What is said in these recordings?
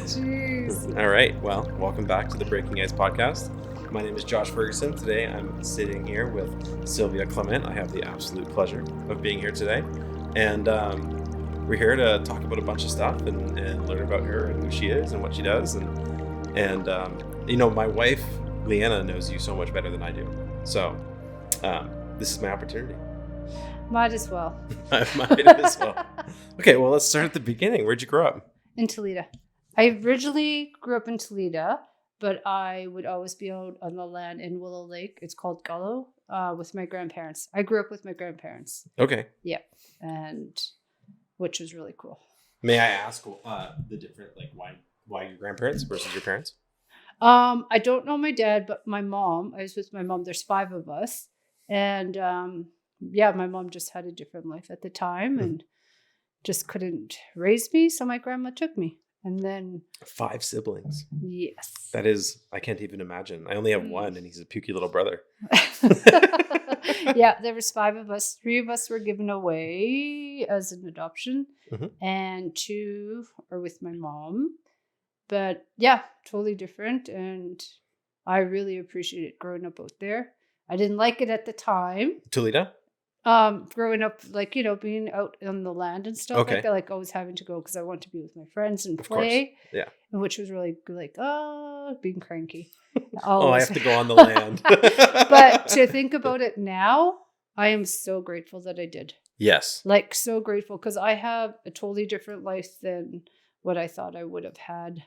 Jeez. All right. Well, welcome back to the Breaking Ice podcast. My name is Josh Ferguson. Today I'm sitting here with Sylvia Clement. I have the absolute pleasure of being here today. And we're here to talk about a bunch of stuff and learn about her and who she is and what she does. And my wife, Leanna, knows you so much better than I do. So this is my opportunity. Might as well. Might as well. Okay, well, let's start at the beginning. Where'd you grow up? In Toledo. I originally grew up in Toledo, but I would always be out on the land in Willow Lake. It's called Gullo, with my grandparents. I grew up with my grandparents. Okay. Yeah, and which was really cool. May I ask the different, like, why your grandparents versus your parents? I don't know my dad, but my mom. I was with my mom. There's 5 of us, and my mom just had a different life at the time and just couldn't raise me, so my grandma took me. And then 5 siblings. Yes. That is, I can't even imagine. I only have one, and he's a pukey little brother. Yeah, there was 5 of us. 3 of us were given away as an adoption, and 2 are with my mom. But yeah, totally different, and I really appreciated growing up out there. I didn't like it at the time. Toledo? Growing up, like, being out on the land and stuff like that, like always having to go because I want to be with my friends and play. Yeah. Which was really like, being cranky. I have to go on the land. But to think about it now, I am so grateful that I did. Yes. Like, so grateful because I have a totally different life than what I thought I would have had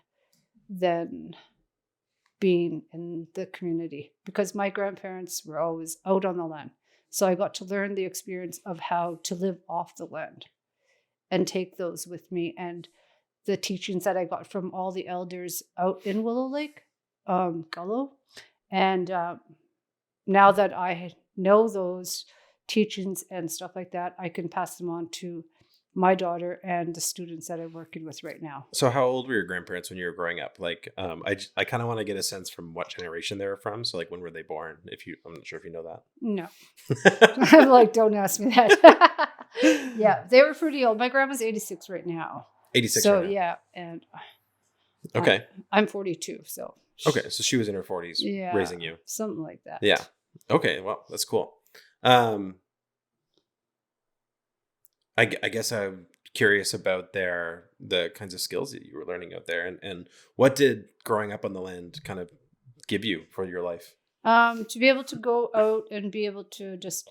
than being in the community, because my grandparents were always out on the land. So I got to learn the experience of how to live off the land and take those with me, and the teachings that I got from all the elders out in Willow Lake, Gullo. And now that I know those teachings and stuff like that, I can pass them on to my daughter and the students that I'm working with right now. So how old were your grandparents when you were growing up? Like, I kind of want to get a sense from what generation they were from. So like, when were they born? I'm not sure if you know that. No. I'm like, don't ask me that. Yeah, they were pretty old. My grandma's 86 right now. 86 So right now. yeah, and okay. I'm 42, so. Okay, so she was in her 40s raising you. Something like that. Yeah. Okay, well, that's cool. I guess I'm curious about the kinds of skills that you were learning out there, and what did growing up on the land kind of give you for your life? To be able to go out and be able to just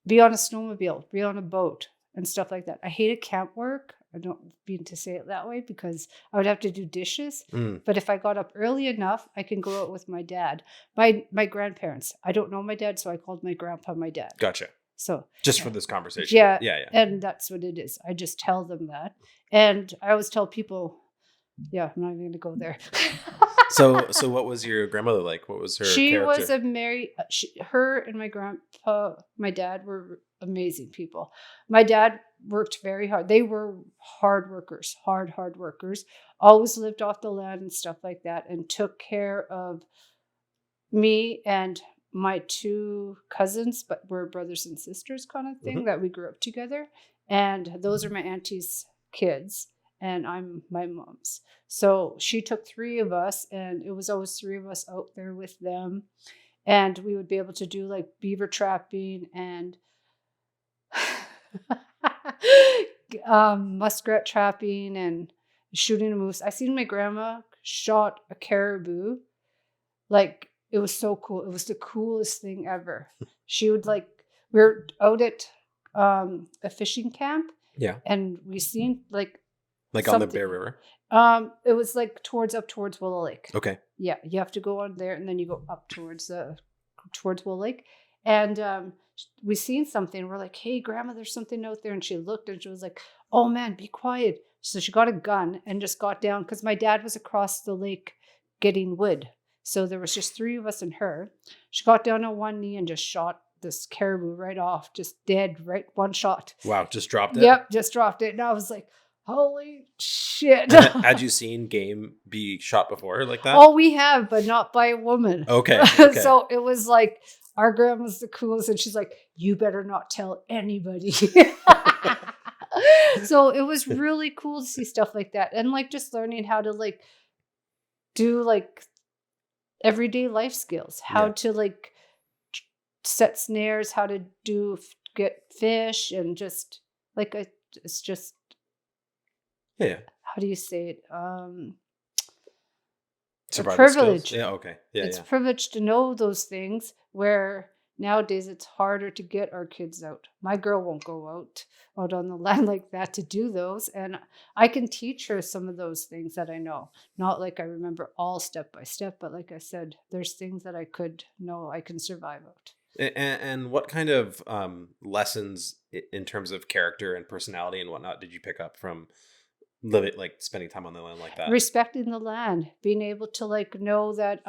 be on a snowmobile, be on a boat and stuff like that. I hated camp work. I don't mean to say it that way because I would have to do dishes. But if I got up early enough, I can go out with my dad. My grandparents. I don't know my dad, so I called my grandpa my dad. Gotcha. So just for this conversation. Yeah. And that's what it is. I just tell them that. And I always tell people, I'm not even going to go there. So what was your grandmother like? What was her character? Was her and my grandpa, my dad were amazing people. My dad worked very hard. They were hard workers, hard workers, always lived off the land and stuff like that, and took care of me and my 2 cousins, but we're brothers and sisters kind of thing, that we grew up together. And those are my auntie's kids, and I'm my mom's. So she took 3 of us, and it was always 3 of us out there with them. And we would be able to do like beaver trapping and muskrat trapping and shooting a moose. I seen my grandma shot a caribou. Like, it was so cool. It was the coolest thing ever. She would we were out at a fishing camp. Yeah. And we seen like on the Bear River. It was like towards Willow Lake. Okay. Yeah. You have to go on there and then you go up towards Willow Lake. And we seen something. We're like, hey, Grandma, there's something out there. And she looked and she was like, oh man, be quiet. So she got a gun and just got down because my dad was across the lake getting wood. So there was just 3 of us and her. She got down on one knee and just shot this caribou right off, just dead, right, one shot. Wow, just dropped it? Yep, just dropped it. And I was like, holy shit. Had you seen game be shot before like that? Oh, we have, but not by a woman. Okay. So it was like, our grandma's the coolest. And she's like, you better not tell anybody. So it was really cool to see stuff like that, and like just learning how to like do like everyday life skills, how Yeah. to like set snares, how to get fish, and just like it's just Yeah. how do you say it? A Survival skills. privilege. Yeah. Okay. Yeah. It's Yeah. a privilege to know those things, where nowadays it's harder to get our kids out. My girl won't go out on the land like that to do those, and I can teach her some of those things that I know. Not like I remember all step by step, but like I said, there's things that I could know I can survive out. And what kind of lessons in terms of character and personality and whatnot did you pick up from living, like spending time on the land like that? Respecting the land, being able to like know that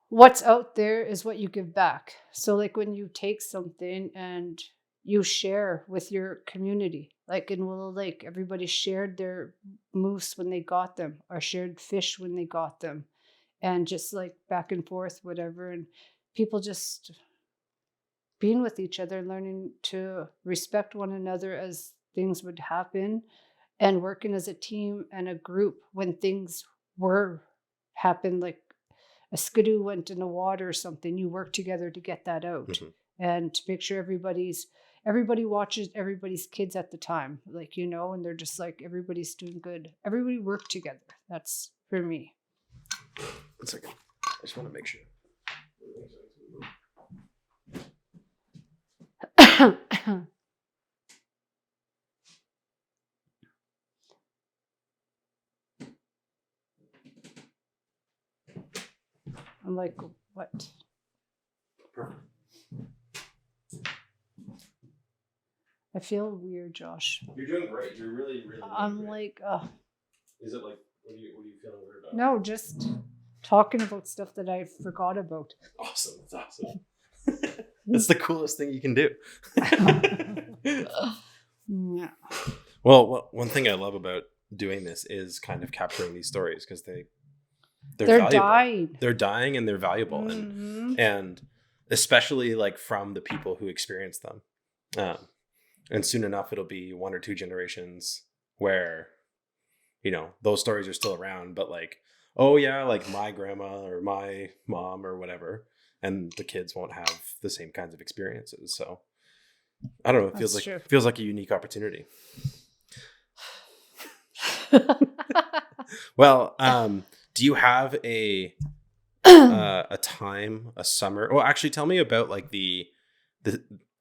what's out there is what you give back. So like when you take something and you share with your community, like in Willow Lake, everybody shared their moose when they got them, or shared fish when they got them, and just like back and forth, whatever. And people just being with each other, learning to respect one another as things would happen, and working as a team and a group when things were happen, like a skidoo went in the water or something, you work together to get that out, Mm-hmm. and to make sure everybody watches everybody's kids at the time, like, and they're just like, everybody's doing good, everybody worked together. That's for me. 1 second. I just want to make sure. I'm like, what? Perfect. I feel weird, Josh. You're doing great. You're really, really. I'm like, Is it like what are you feeling weird about? no, just talking about stuff that I forgot about. Awesome. That's awesome. That's the coolest thing you can do. Yeah. Well, one thing I love about doing this is kind of capturing these stories, because they're valuable. dying. They're dying and they're valuable, Mm-hmm. and especially like from the people who experience them. And soon enough, it'll be 1 or 2 generations where, those stories are still around, but like, oh yeah, like my grandma or my mom or whatever, and the kids won't have the same kinds of experiences. So I don't know. It feels like a unique opportunity. Well, do you have a time, a summer? Well, actually, tell me about like the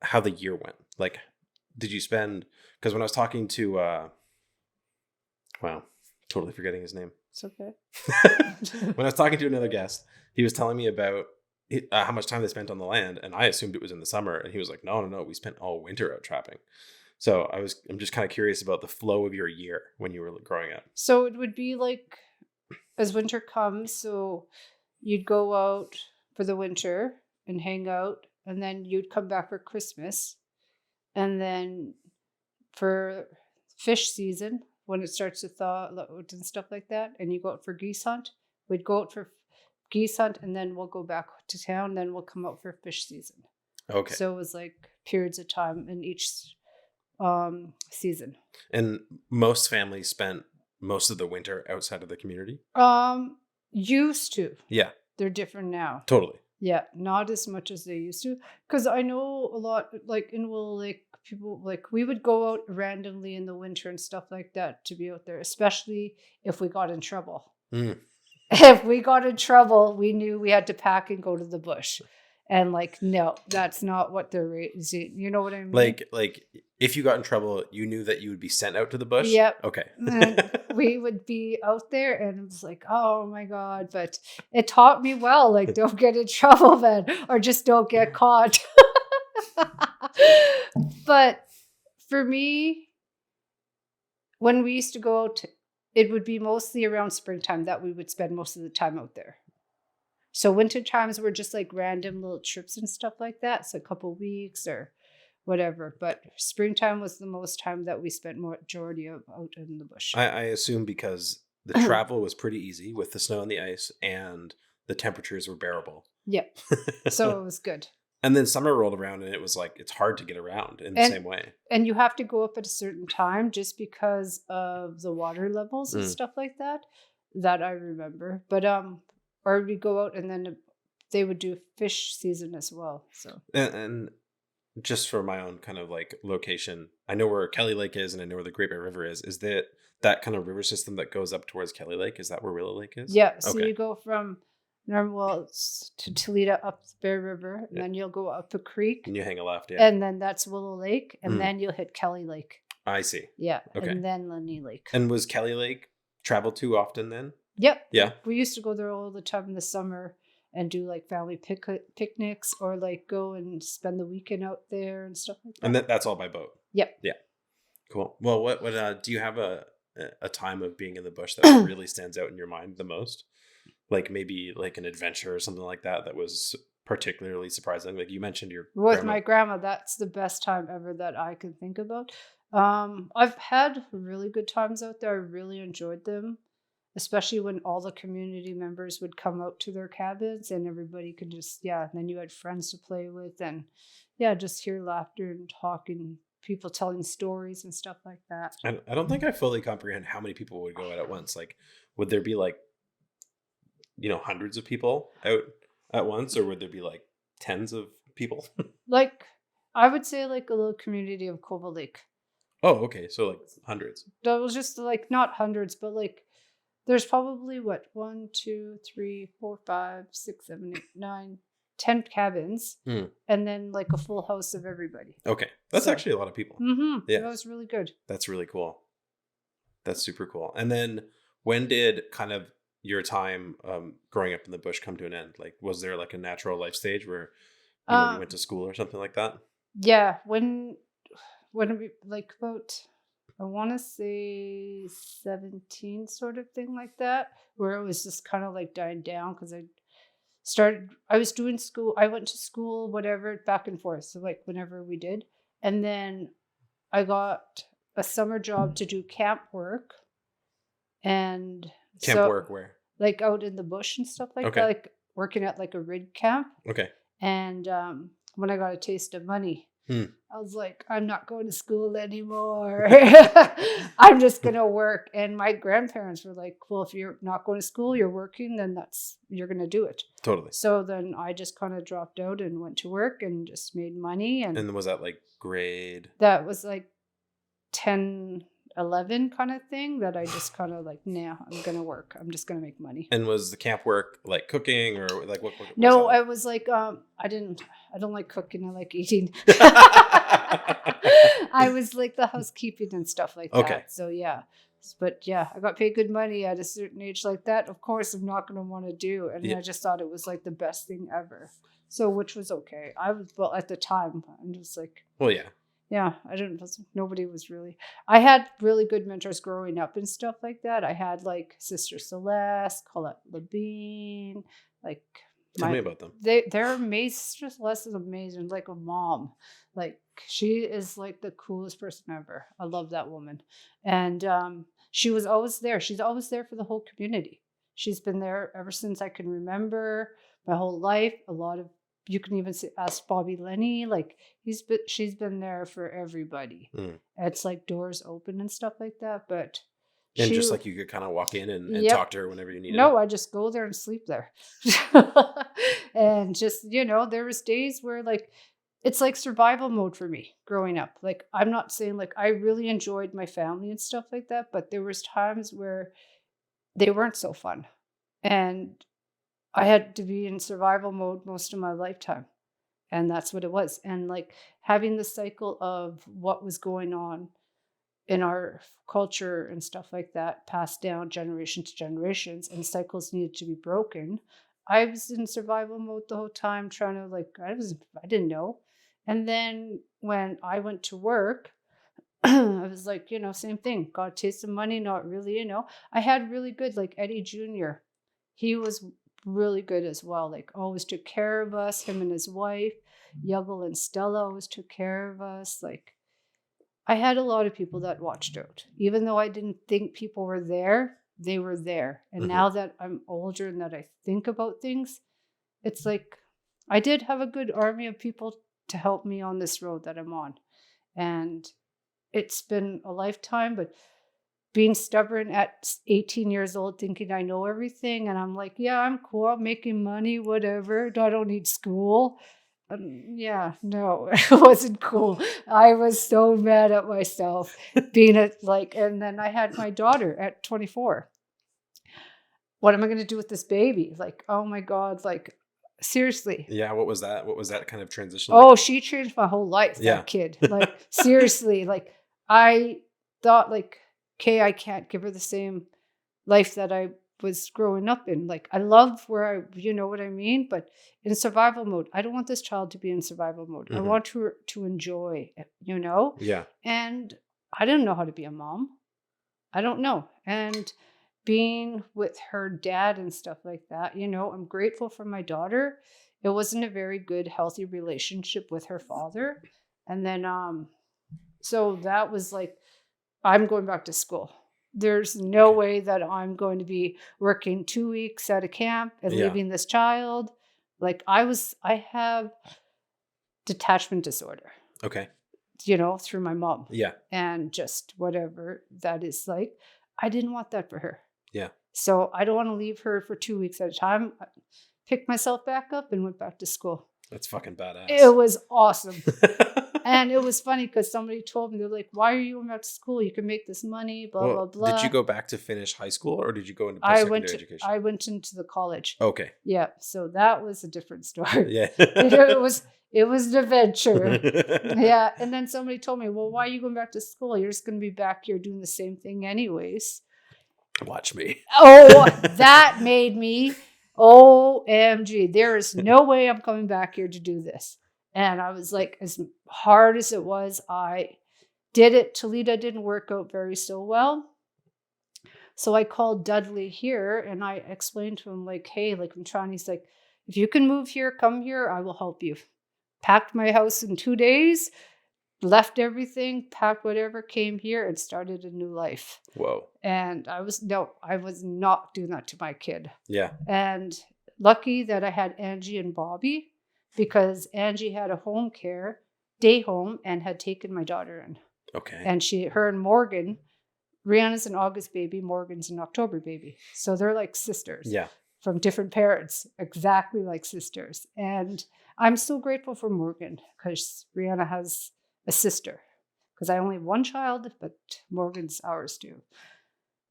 how the year went. Like, did you spend? Because when I was talking to, wow, totally forgetting his name. It's okay. When I was talking to another guest, he was telling me about how much time they spent on the land, and I assumed it was in the summer, and he was like, no, we spent all winter out trapping. So I'm just kind of curious about the flow of your year when you were growing up. So it would be like, as winter comes, so you'd go out for the winter and hang out, and then you'd come back for Christmas, and then for fish season, when it starts to thaw out and stuff like that, and you go out for geese hunt, we'd go out for geese hunt, and then we'll go back to town, then we'll come out for fish season. Okay. So it was like periods of time in each season. And most families spent most of the winter outside of the community? Used to. Yeah. They're different now. Totally. Yeah, not as much as they used to. Because I know a lot, like in Willow Lake, people, like we would go out randomly in the winter and stuff like that to be out there, especially if we got in trouble. Mm. If we got in trouble, we knew we had to pack and go to the bush. And like, no, that's not what they're raising. You know what I mean? Like if you got in trouble, you knew that you would be sent out to the bush? Yep. Okay. And we would be out there, and it was like, oh my God. But it taught me well, like, don't get in trouble then, or just don't get caught. But for me, when we used to go out, it would be mostly around springtime that we would spend most of the time out there. So winter times were just like random little trips and stuff like that. So a couple weeks or whatever. But springtime was the most time that we spent majority of out in the bush. I assume because the travel was pretty easy with the snow and the ice, and the temperatures were bearable. Yep. So it was good. And then summer rolled around and it was like, it's hard to get around in the same way. And you have to go up at a certain time just because of the water levels and stuff like that. That I remember. But or we go out and then they would do fish season as well. So And just for my own kind of like location, I know where Kelly Lake is and I know where the Great Bear River is. Is that kind of river system that goes up towards Kelly Lake? Is that where Willow Lake is? yeah. So you go from Normal to Toledo up the Bear River, and then you'll go up a creek. And you hang a left, And then that's Willow Lake, and then you'll hit Kelly Lake. I see. Yeah. Okay. And then Lenny Lake. And was Kelly Lake traveled to often then? Yep. Yeah. We used to go there all the time in the summer and do like family picnics or like go and spend the weekend out there and stuff like that. And that's all by boat? Yep. Yeah. Cool. Well, what do you have a time of being in the bush that really stands out in your mind the most? Like maybe like an adventure or something like that was particularly surprising. Like you mentioned with my grandma, that's the best time ever that I can think about. I've had really good times out there. I really enjoyed them, especially when all the community members would come out to their cabins and everybody could just, and then you had friends to play with and just hear laughter and talking, people telling stories and stuff like that. I don't think I fully comprehend how many people would go out at once. Like, would there be like, hundreds of people out at once, or would there be like tens of people? Like, I would say like a little community of Cobble Lake. Oh, okay. So like hundreds. That was just like not hundreds, but like there's probably 1, 2, 3, 4, 5, 6, 7, 8, 9, 10 cabins, and then like a full house of everybody. Okay, that's actually a lot of people. Mm-hmm. Yeah, that was really good. That's really cool. That's super cool. And then when did kind of your time growing up in the bush come to an end? Like, was there like a natural life stage where you went to school or something like that? Yeah, when we like about, I want to say 17 sort of thing like that, where it was just kind of like dying down because I was doing school. I went to school, whatever, back and forth. So like whenever we did, and then I got a summer job to do camp work. And work where? Like out in the bush and stuff like that, like working at like a rig camp. Okay. And when I got a taste of money, I was like, I'm not going to school anymore. I'm just going to work. And my grandparents were like, well, if you're not going to school, you're working, then you're going to do it. Totally. So then I just kind of dropped out and went to work and just made money. And was that like grade? That was like 10, 11 kind of thing that I just kind of like, nah, I'm going to work. I'm just going to make money. And was the camp work like cooking or like what no, I was like, I don't like cooking. I like eating. I was like the housekeeping and stuff like that. Okay. So yeah. But yeah, I got paid good money at a certain age like that. Of course, I'm not going to want to do. And I just thought it was like the best thing ever. So, which was okay. Well, at the time, I'm just like, well, yeah. Yeah, nobody was really, I had really good mentors growing up and stuff like that. I had like Sister Celeste, Colette Labine, like. Tell me about them. They're amazing. Sister Celeste is amazing, like a mom. Like she is like the coolest person ever. I love that woman. And she was always there. She's always there for the whole community. She's been there ever since I can remember, my whole life. You can even ask Bobby Lenny, like she's been there for everybody. It's like doors open and stuff like that. But just like you could kind of walk in and talk to her whenever you needed. No, I just go there and sleep there. And just, there was days where like it's like survival mode for me growing up. Like I'm not saying like I really enjoyed my family and stuff like that, but there was times where they weren't so fun. And I had to be in survival mode most of my lifetime. And that's what it was. And like having the cycle of what was going on in our culture and stuff like that, passed down generation to generations, and cycles needed to be broken. I was in survival mode the whole time, trying to like, I didn't know. And then when I went to work, I was like, same thing. Got a taste of money, not really, I had really good, like Eddie Jr. He was really good as well, like always took care of us, him and his wife. Yuggle and Stella always took care of us. Like I had a lot of people that watched out. Even though I didn't think people were there, they were there. And now that I'm older and that I think about things, it's like I did have a good army of people to help me on this road that I'm on. And it's been a lifetime, but being stubborn at 18 years old, thinking I know everything. And I'm like, yeah, I'm cool. I'm making money, whatever. I don't need school. Yeah, no, it wasn't cool. I was so mad at myself being and then I had my daughter at 24. What am I going to do with this baby? Like, oh my God, like, seriously. Yeah. What was that? What was that kind of transition? Oh, she changed my whole life, Yeah. that kid. Like, seriously, like, I thought, like, okay, I can't give her the same life that I was growing up in. Like, I love you know what I mean? But in survival mode, I don't want this child to be in survival mode. I want her to enjoy it, you know? Yeah. And I didn't know how to be a mom. I don't know. And being with her dad and stuff like that, you know, I'm grateful for my daughter. It wasn't a very good, healthy relationship with her father. And then, so that was like, I'm going back to school. There's no way that I'm going to be working 2 weeks at a camp and leaving this child. Like I have detachment disorder. Okay. You know, through my mom. Yeah. And just whatever that is like. I didn't want that for her. Yeah. So I don't want to leave her for 2 weeks at a time. I picked myself back up and went back to school. That's fucking badass. It was awesome. And it was funny because somebody told me, they're like, why are you going back to school? You can make this money, blah, blah. Did you go back to finish high school or did you go into post-secondary education? I went into the college. Okay. Yeah. So that was a different story. Yeah. It was an adventure. Yeah. And then somebody told me, well, why are you going back to school? You're just going to be back here doing the same thing anyways. Watch me. Oh, that made me, OMG. There is no way I'm coming back here to do this. And I was like, as hard as it was, I did it. Toledo didn't work out very so well. So I called Dudley here and I explained to him like, hey, like I'm trying, he's like, if you can move here, come here, I will help you. Packed my house in 2 days, left everything, packed whatever, came here and started a new life. Whoa. And I was not doing that to my kid. Yeah. And lucky that I had Angie and Bobby, because Angie had a home care, day home, and had taken my daughter in. Okay. And her and Morgan, Rihanna's an August baby, Morgan's an October baby. So they're like sisters. Yeah. From different parents, exactly like sisters. And I'm so grateful for Morgan because Rihanna has a sister. Because I only have one child, but Morgan's ours too.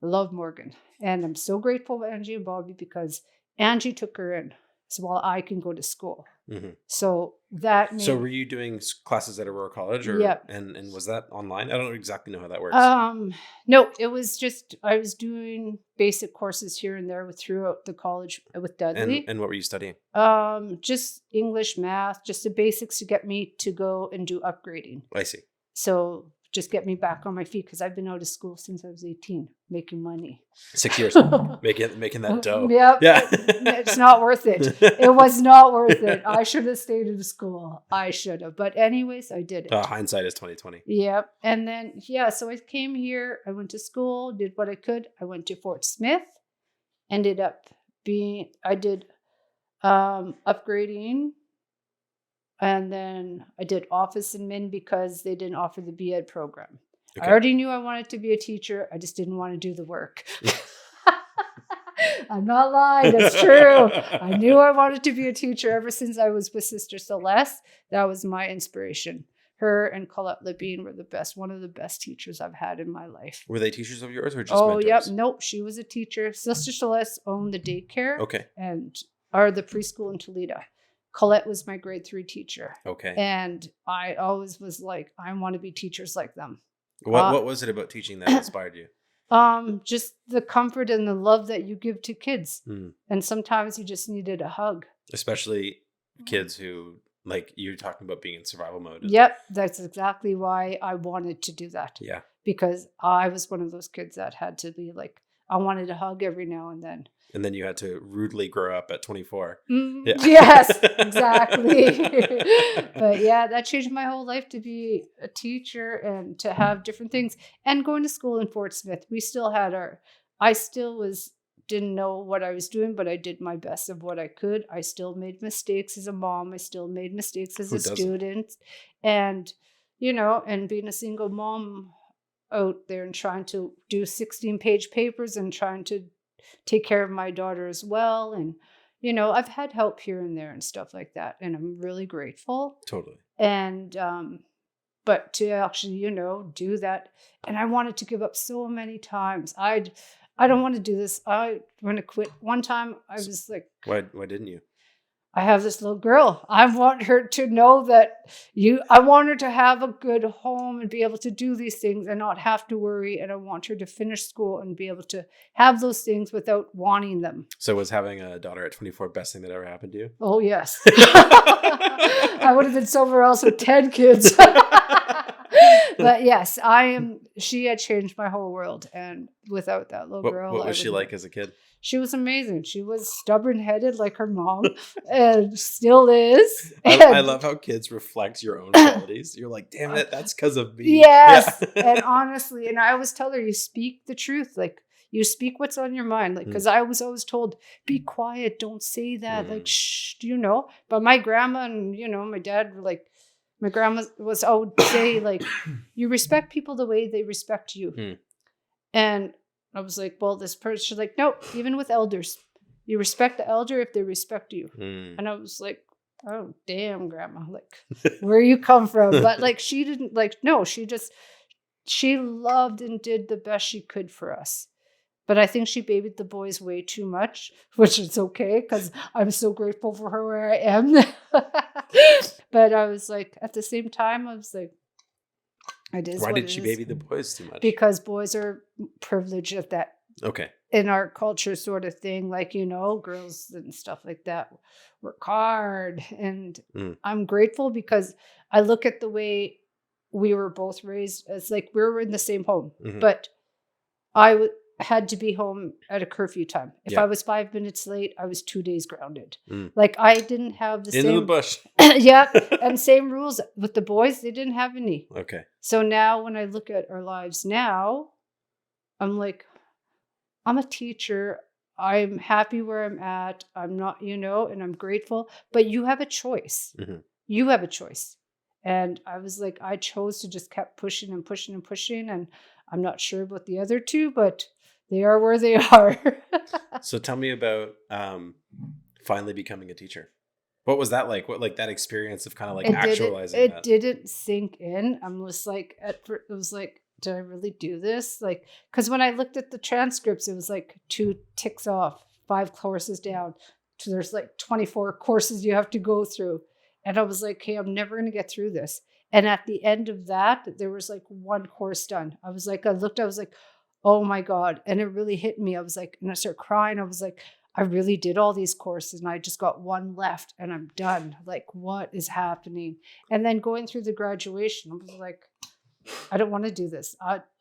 I love Morgan. And I'm so grateful to Angie and Bobby because Angie took her in. So while I can go to school. Mm-hmm. So that made... So were you doing classes at Aurora College? Or, yeah. And was that online? I don't exactly know how that works. No, it was just, I was doing basic courses here and there throughout the college with Dudley. And what were you studying? Just English, math, just the basics to get me to go and do upgrading. I see. So just get me back on my feet because I've been out of school since I was 18, making money. 6 years, making that dough. Yep. Yeah. It's not worth it. It was not worth it. I should have stayed in school. I should have. But anyways, I did it. Hindsight is 20/20. Yep. And then, so I came here. I went to school, did what I could. I went to Fort Smith. I did upgrading. And then I did office admin because they didn't offer the BEd program. Okay. I already knew I wanted to be a teacher. I just didn't want to do the work. I'm not lying. That's true. I knew I wanted to be a teacher ever since I was with Sister Celeste. That was my inspiration. Her and Colette Labine were one of the best teachers I've had in my life. Were they teachers of yours or just mentors? Yep. Nope. She was a teacher. Sister Celeste owned the daycare. Okay. Or the preschool in Toledo. Colette was my grade 3 teacher. Okay. And I always was like, I want to be teachers like them. What was it about teaching that inspired you? Just the comfort and the love that you give to kids. Mm. And sometimes you just needed a hug. Especially kids who, like you're talking about being in survival mode. Yep. That's exactly why I wanted to do that. Yeah. Because I was one of those kids that had to be like, I wanted a hug every now and then. And then you had to rudely grow up at 24. Yeah. Yes, exactly. But yeah, that changed my whole life to be a teacher and to have different things. And going to school in Fort Smith, I still was didn't know what I was doing, but I did my best of what I could. I still made mistakes as a mom. I still made mistakes as Who a doesn't? student. And, and being a single mom out there and trying to do 16-page papers and trying to take care of my daughter as well. And, I've had help here and there and stuff like that. And I'm really grateful. Totally. And, but to actually, do that. And I wanted to give up so many times. I don't want to do this. I want to quit. One time I was like, Why didn't you? I have this little girl. I want her to know that I want her to have a good home and be able to do these things and not have to worry. And I want her to finish school and be able to have those things without wanting them. So was having a daughter at 24 best thing that ever happened to you? Oh, yes. I would have been somewhere else with 10 kids. But yes, she had changed my whole world. And without that little girl. What was she like as a kid? She was amazing. She was stubborn-headed like her mom and still is. I love how kids reflect your own qualities. You're like, damn it, that's because of me. Yes. Yeah. And honestly, and I always tell her, you speak the truth. Like, you speak what's on your mind. Like, because I was always told, be quiet, don't say that. Like, shh, But my grandma and, my dad were like, my grandma was always say, like, you respect people the way they respect you. And I was like, well, this person, she's like, no, even with elders, you respect the elder if they respect you. And I was like, oh, damn, grandma, like, where you come from? But like, she didn't no, she loved and did the best she could for us. But I think she babied the boys way too much, which is okay because I'm so grateful for her where I am. But I was like, at the same time, I was like, why did she baby the boys too much? Because boys are privileged at that. Okay. In our culture sort of thing, like, girls and stuff like that work hard. And I'm grateful because I look at the way we were both raised as like, we were in the same home, but I had to be home at a curfew time. If I was 5 minutes late, I was 2 days grounded. Like, I didn't have the same. Into the bush. Yeah. And same rules with the boys. They didn't have any. Okay. So now when I look at our lives now, I'm like, I'm a teacher. I'm happy where I'm at. I'm not, and I'm grateful, but you have a choice. You have a choice. And I was like, I chose to just kept pushing and pushing and pushing. And I'm not sure about the other two, but they are where they are. So tell me about finally becoming a teacher. What was that like? What, like that experience of kind of like actualizing that? It didn't sink in. I'm just like, it was like, did I really do this? Like, because when I looked at the transcripts, it was like 2 ticks off, 5 courses down. So there's like 24 courses you have to go through. And I was like, hey, I'm never going to get through this. And at the end of that, there was like 1 course done. I was like, I was like, oh my God. And it really hit me. I was like, and I started crying. I was like, I really did all these courses and I just got 1 left and I'm done. Like, what is happening? And then going through the graduation, I was like, I don't want to do this.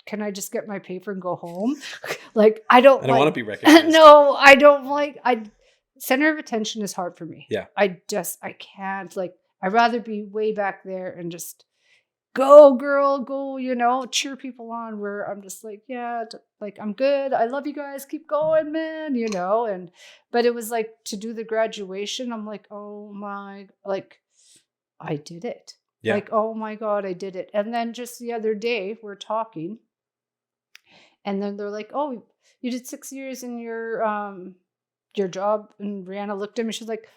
Can I just get my paper and go home? Like, I don't want to be recognized. No, I don't like, center of attention is hard for me. Yeah. I can't, like, I'd rather be way back there and just go, girl, go, cheer people on, where I'm just like, yeah, like, I'm good. I love you guys. Keep going, man, but it was like to do the graduation. I'm like, oh my, like, I did it. Yeah. Like, oh my God, I did it. And then just the other day we're talking and then they're like, oh, you did 6 years in your job. And Rihanna looked at me. She's like,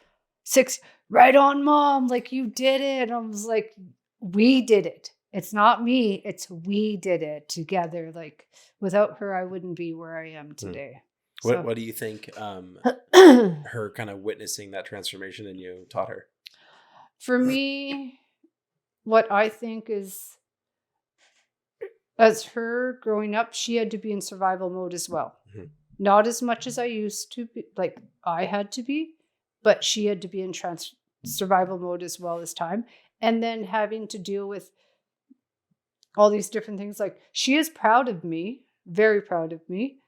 6, right on, Mom. Like, you did it. And I was like, we did it. It's not me. It's we did it together. Like, without her, I wouldn't be where I am today. What do you think her kind of witnessing that transformation in you taught her? For me, what I think is, as her growing up, she had to be in survival mode as well. Not as much as I used to be, like I had to be, but she had to be in survival mode as well as time. And then having to deal with all these different things. Like, she is proud of me, very proud of me.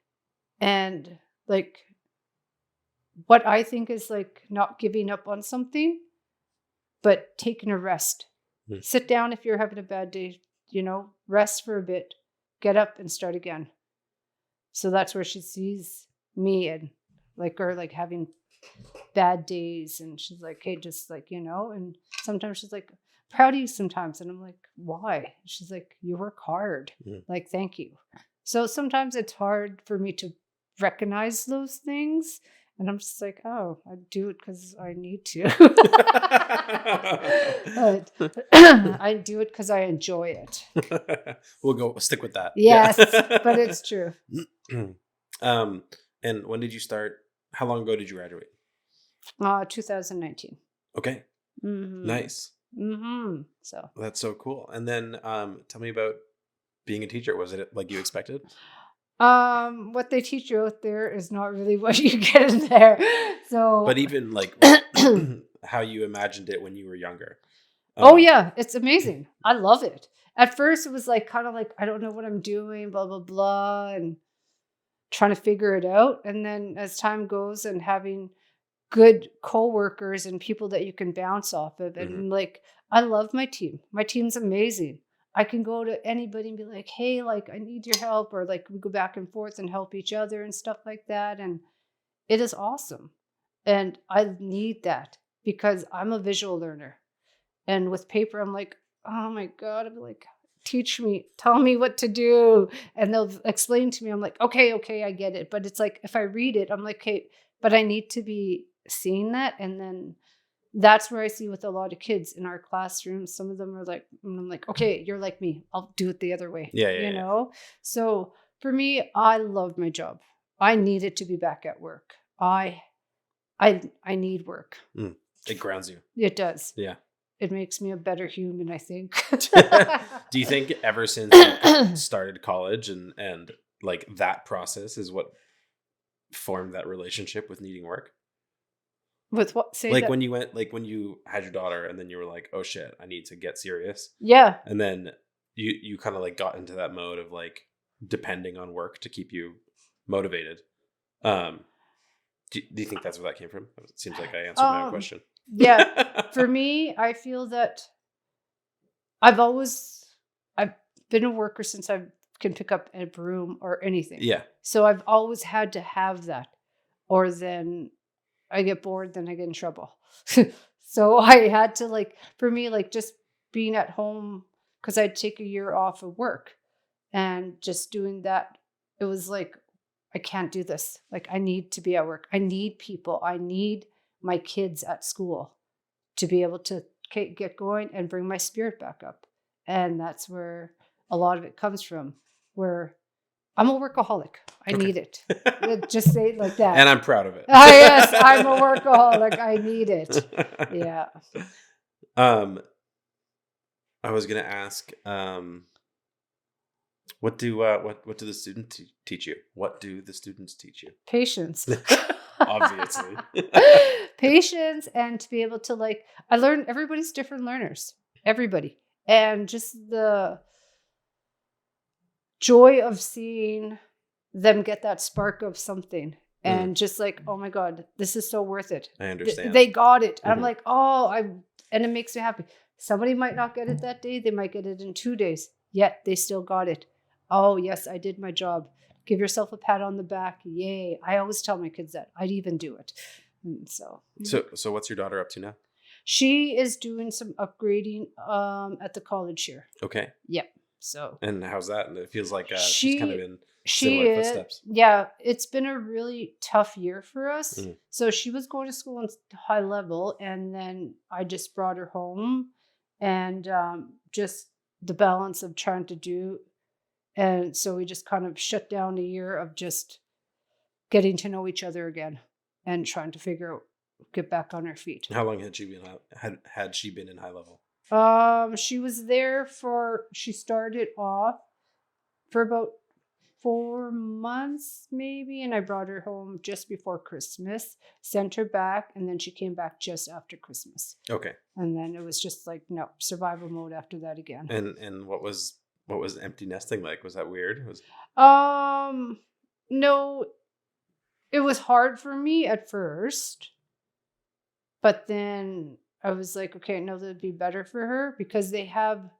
And like, what I think is like not giving up on something, but taking a rest. Sit down if you're having a bad day, rest for a bit, get up and start again. So that's where she sees me and like, or like having bad days. And she's like, hey, just like, and sometimes she's like, proud of you sometimes. And I'm like, why? She's like, you work hard. Like, thank you. So sometimes it's hard for me to recognize those things. And I'm just like, oh, I do it because I need to. But I do it because I enjoy it. We'll stick with that. Yes, but it's true. And when did you start? How long ago did you graduate? 2019. Okay. Nice. So that's so cool. And then tell me about being a teacher. Was it like you expected? What they teach you out there is not really what you get in there. So, but even like how you imagined it when you were younger. Oh yeah, it's amazing. I love it. At first, it was like kind of like, I don't know what I'm doing, blah blah blah, and trying to figure it out. And then as time goes, and having good coworkers and people that you can bounce off of, and like, I love my team. My team's amazing. I can go to anybody and be like, hey, like, I need your help. Or like, we go back and forth and help each other and stuff like that. And it is awesome. And I need that because I'm a visual learner. And with paper, I'm like, oh my God. I'm like, teach me, tell me what to do. And they'll explain to me. I'm like, okay, I get it. But it's like, if I read it, I'm like, okay, but I need to be seeing that. And then that's where I see with a lot of kids in our classrooms. Some of them are like, and I'm like, okay, you're like me. I'll do it the other way. You know? So for me, I love my job. I need it to be back at work. I need work. It grounds you. It does. Yeah. It makes me a better human, I think. Do you think ever since you started college and like that process is what formed that relationship with needing work? With what? Say like that. when you had your daughter and then you were like, oh shit, I need to get serious. Yeah. And then you kind of like got into that mode of like depending on work to keep you motivated. Do you think that's where that came from? It seems like I answered my own question. Yeah. For me, I feel that I've been a worker since I can pick up a broom or anything. Yeah. So I've always had to have that, or then I get bored, then I get in trouble. So I had to, like, for me, like, just being at home, because I'd take a year off of work and just doing that. It was like, I can't do this. Like, I need to be at work. I need people. I need my kids at school to be able to get going and bring my spirit back up. And that's where a lot of it comes from, where I'm a workaholic. I need it. Just say it like that. And I'm proud of it. Yes, I'm a workaholic. I need it. Yeah. I was gonna ask, what do the students teach you? What do the students teach you? Patience. Obviously. Patience, and to be able to, like, I learn everybody's different learners. Everybody. And just the joy of seeing them get that spark of something, and just like, oh my God, this is so worth it. I understand. They got it. I'm like, and it makes me happy. Somebody might not get it that day. They might get it in 2 days, yet they still got it. Oh yes, I did my job. Give yourself a pat on the back. Yay. I always tell my kids that. I'd even do it. And so what's your daughter up to now? She is doing some upgrading at the college here. Okay. Yep. So. And how's that? And it feels like she's kind of in similar footsteps. Yeah, it's been a really tough year for us. So she was going to school in high level, and then I just brought her home, and just the balance of trying to do. And so we just kind of shut down a year of just getting to know each other again and trying to get back on her feet. How long had she been in high level? She was there she started off for about 4 months maybe, and I brought her home just before Christmas, sent her back, and then she came back just after Christmas. Okay. And then it was just like, no, survival mode after that again. And what was empty nesting like? Was that weird? No, it was hard for me at first, but then I was like, okay, no, that'd be better for her because they have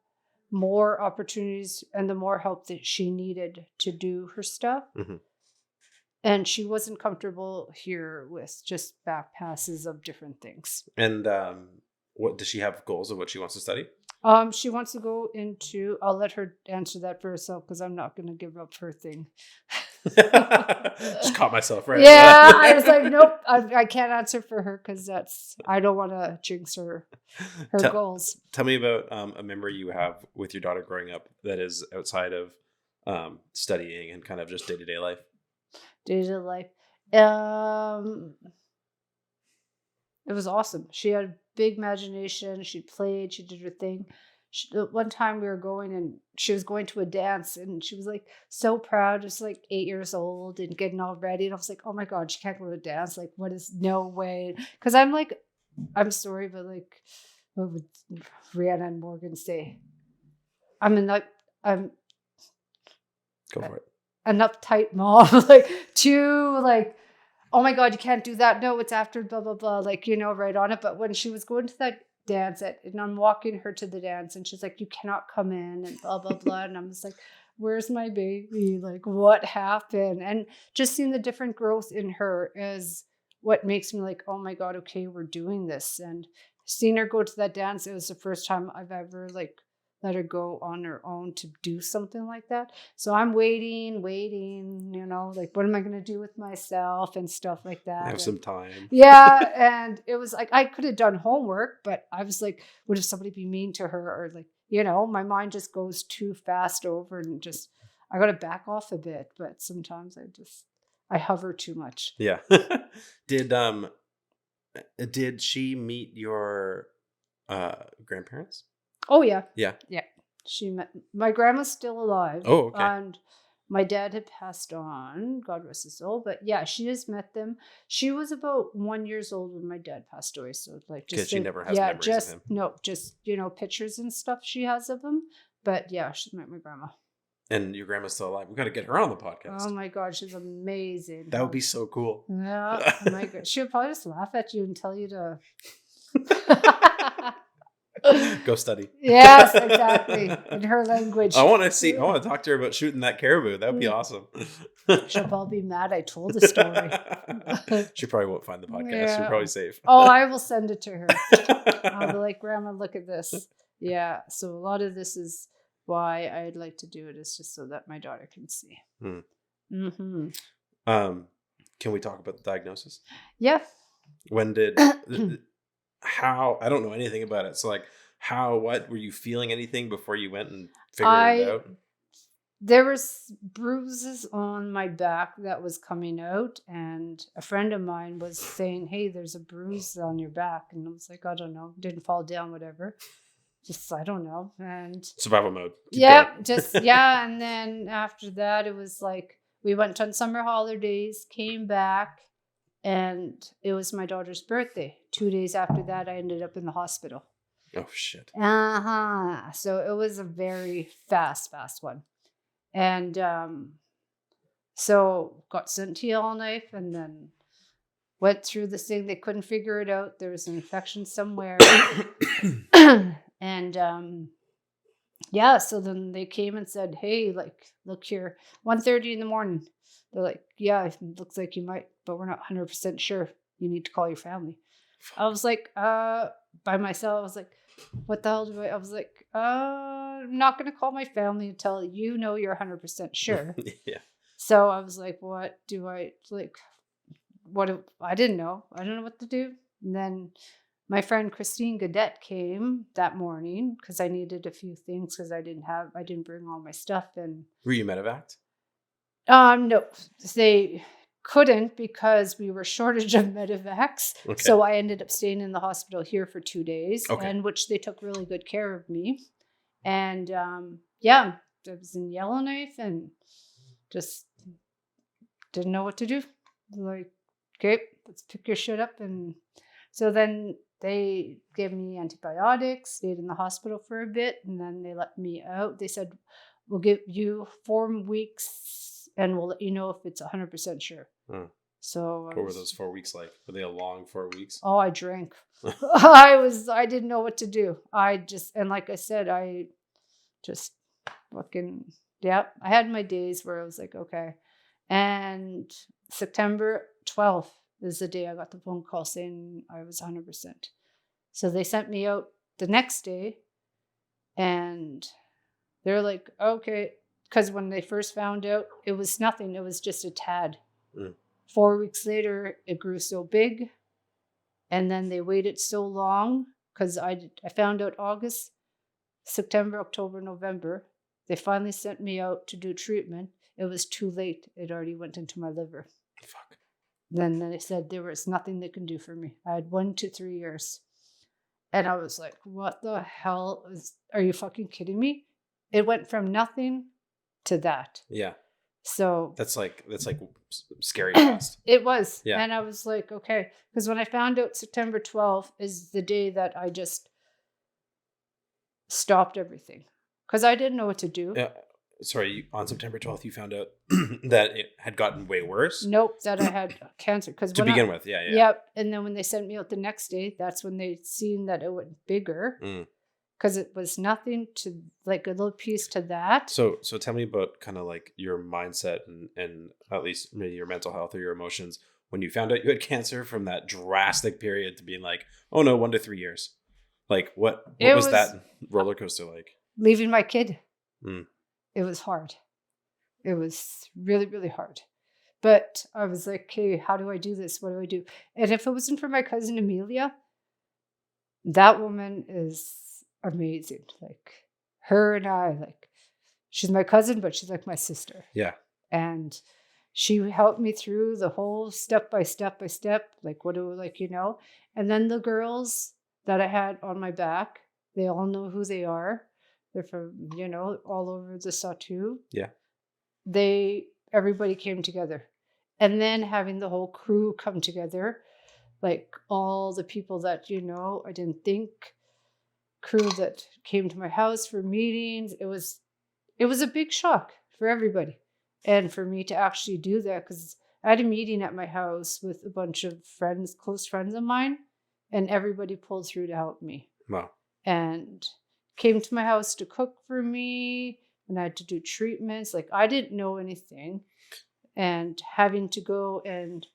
more opportunities and the more help that she needed to do her stuff. And she wasn't comfortable here with just back passes of different things. And what does she have goals of what she wants to study? She wants to go into, I'll let her answer that for herself because I'm not going to give up her thing. Just caught myself right. Yeah, I was like, nope, I can't answer for her because I don't want to jinx her goals. Tell me about a memory you have with your daughter growing up that is outside of studying and kind of just day-to-day life. Day-to-day life. It was awesome. She had a big imagination. She played. She did her thing. One time we were going and she was going to a dance and she was like so proud, just like 8 years old and getting all ready. And I was like, oh my God, she can't go to a dance. Like, what is no way? Because I'm like, I'm sorry, but like, what would Rihanna and Morgan say? Go for it. An uptight mom, like too like, oh my God, you can't do that. No, it's after blah, blah, blah. Like, right on it. But when she was going to that dance and I'm walking her to the dance and she's like, you cannot come in and blah, blah, blah. And I'm just like, where's my baby? Like, what happened? And just seeing the different growth in her is what makes me like, oh my God, okay, we're doing this. And seeing her go to that dance, it was the first time I've ever like let her go on her own to do something like that. So I'm waiting, like, what am I going to do with myself and stuff like that. Have some time. Yeah. And it was like, I could have done homework, but I was like, what if somebody be mean to her? Or like, my mind just goes too fast over and just, I got to back off a bit. But sometimes I hover too much. Yeah. Did she meet your grandparents? Oh, yeah. Yeah. Yeah. She met, my grandma's still alive. Oh, okay. And my dad had passed on, God rest his soul. But yeah, she has met them. She was about 1 year old when my dad passed away. So like just, she never has memories of him. No, just, pictures and stuff she has of him. But yeah, she's met my grandma. And your grandma's still alive. We got to get her on the podcast. Oh my God, she's amazing. That would be so cool. Yeah. Oh my God. She would probably just laugh at you and tell you to... Go study. Yes, exactly. In her language. I want to talk to her about shooting that caribou. That would be awesome. She'll probably be mad I told the story. She probably won't find the podcast. Yeah. She'll probably save. Oh, I will send it to her. I'll be like, Grandma, look at this. Yeah. So a lot of this is why I'd like to do it, is just so that my daughter can see. Mm-hmm. Can we talk about the diagnosis? Yeah. When did... How? I don't know anything about it. So like, what were you feeling anything before you went and figured it out? There was bruises on my back that was coming out, and a friend of mine was saying, hey, there's a bruise on your back. And I was like, I don't know. Didn't fall down, whatever. Just, I don't know. And survival mode. And then after that, it was like, we went on summer holidays, came back. And it was my daughter's birthday. 2 days after that, I ended up in the hospital. Oh, shit. So it was a very fast one. And so got sent to Yellowknife and then went through this thing. They couldn't figure it out. There was an infection somewhere. And so then they came and said, hey, like, look here, 1:30 in the morning. They're like, yeah, it looks like you might, but we're not 100% sure. You need to call your family. I was like, by myself. I was like, what the hell do I was like, I'm not going to call my family until you're 100% sure. Yeah. So I was like, what do I, like, I didn't know. I don't know what to do. And then my friend Christine Gaudette came that morning because I needed a few things because I didn't bring all my stuff. And were you medevaced? No, they couldn't because we were shortage of medevacs. Okay. So I ended up staying in the hospital here for 2 days, and which they took really good care of me. And I was in Yellowknife and just didn't know what to do. Like, okay, let's pick your shit up. And so then they gave me antibiotics, stayed in the hospital for a bit, and then they let me out. They said, we'll give you 4 weeks and we'll let you know if it's 100% sure. So what were those 4 weeks like? Were they a long 4 weeks? Oh, I drank. I didn't know what to do. And like I said, I just fucking, I had my days where I was like, okay. And September 12th is the day I got the phone call saying I was 100%. So they sent me out the next day, and they're like, okay, because when they first found out, it was nothing. It was just a tad. 4 weeks later, it grew so big, and then they waited so long because I found out August, September, October, November. They finally sent me out to do treatment. It was too late. It already went into my liver. Fuck. Then they said there was nothing they can do for me. I had 1 to 3 years. And I was like, what the hell? Are you fucking kidding me? It went from nothing to that. Yeah. So that's like scary fast. It was. Yeah. And I was like, okay. Because when I found out September 12th is the day that I just stopped everything. Because I didn't know what to do. Sorry, on September 12th, you found out that it had gotten way worse? Nope, that I had cancer. To begin with, yeah. Yep. And then when they sent me out the next day, that's when they seen that it went bigger. Because it was nothing to, like, a little piece to that. So tell me about kind of like your mindset and at least maybe your mental health or your emotions when you found out you had cancer, from that drastic period to being like, oh no, 1 to 3 years. Like what was that roller coaster like? Leaving my kid. It was hard. It was really, really hard. But I was like, okay, how do I do this? What do I do? And if it wasn't for my cousin Amelia, that woman is amazing. Like, her and I, like, she's my cousin, but she's like my sister. Yeah. And she helped me through the whole step by step, like, what do we, like, and then the girls that I had on my back, they all know who they are. They're from, all over the Satu. Yeah. Everybody came together. And then having the whole crew come together, like all the people that, I didn't think, crew that came to my house for meetings. It was a big shock for everybody. And for me to actually do that, because I had a meeting at my house with a bunch of friends, close friends of mine, and everybody pulled through to help me. Wow. And came to my house to cook for me, and I had to do treatments. Like, I didn't know anything. And having to go and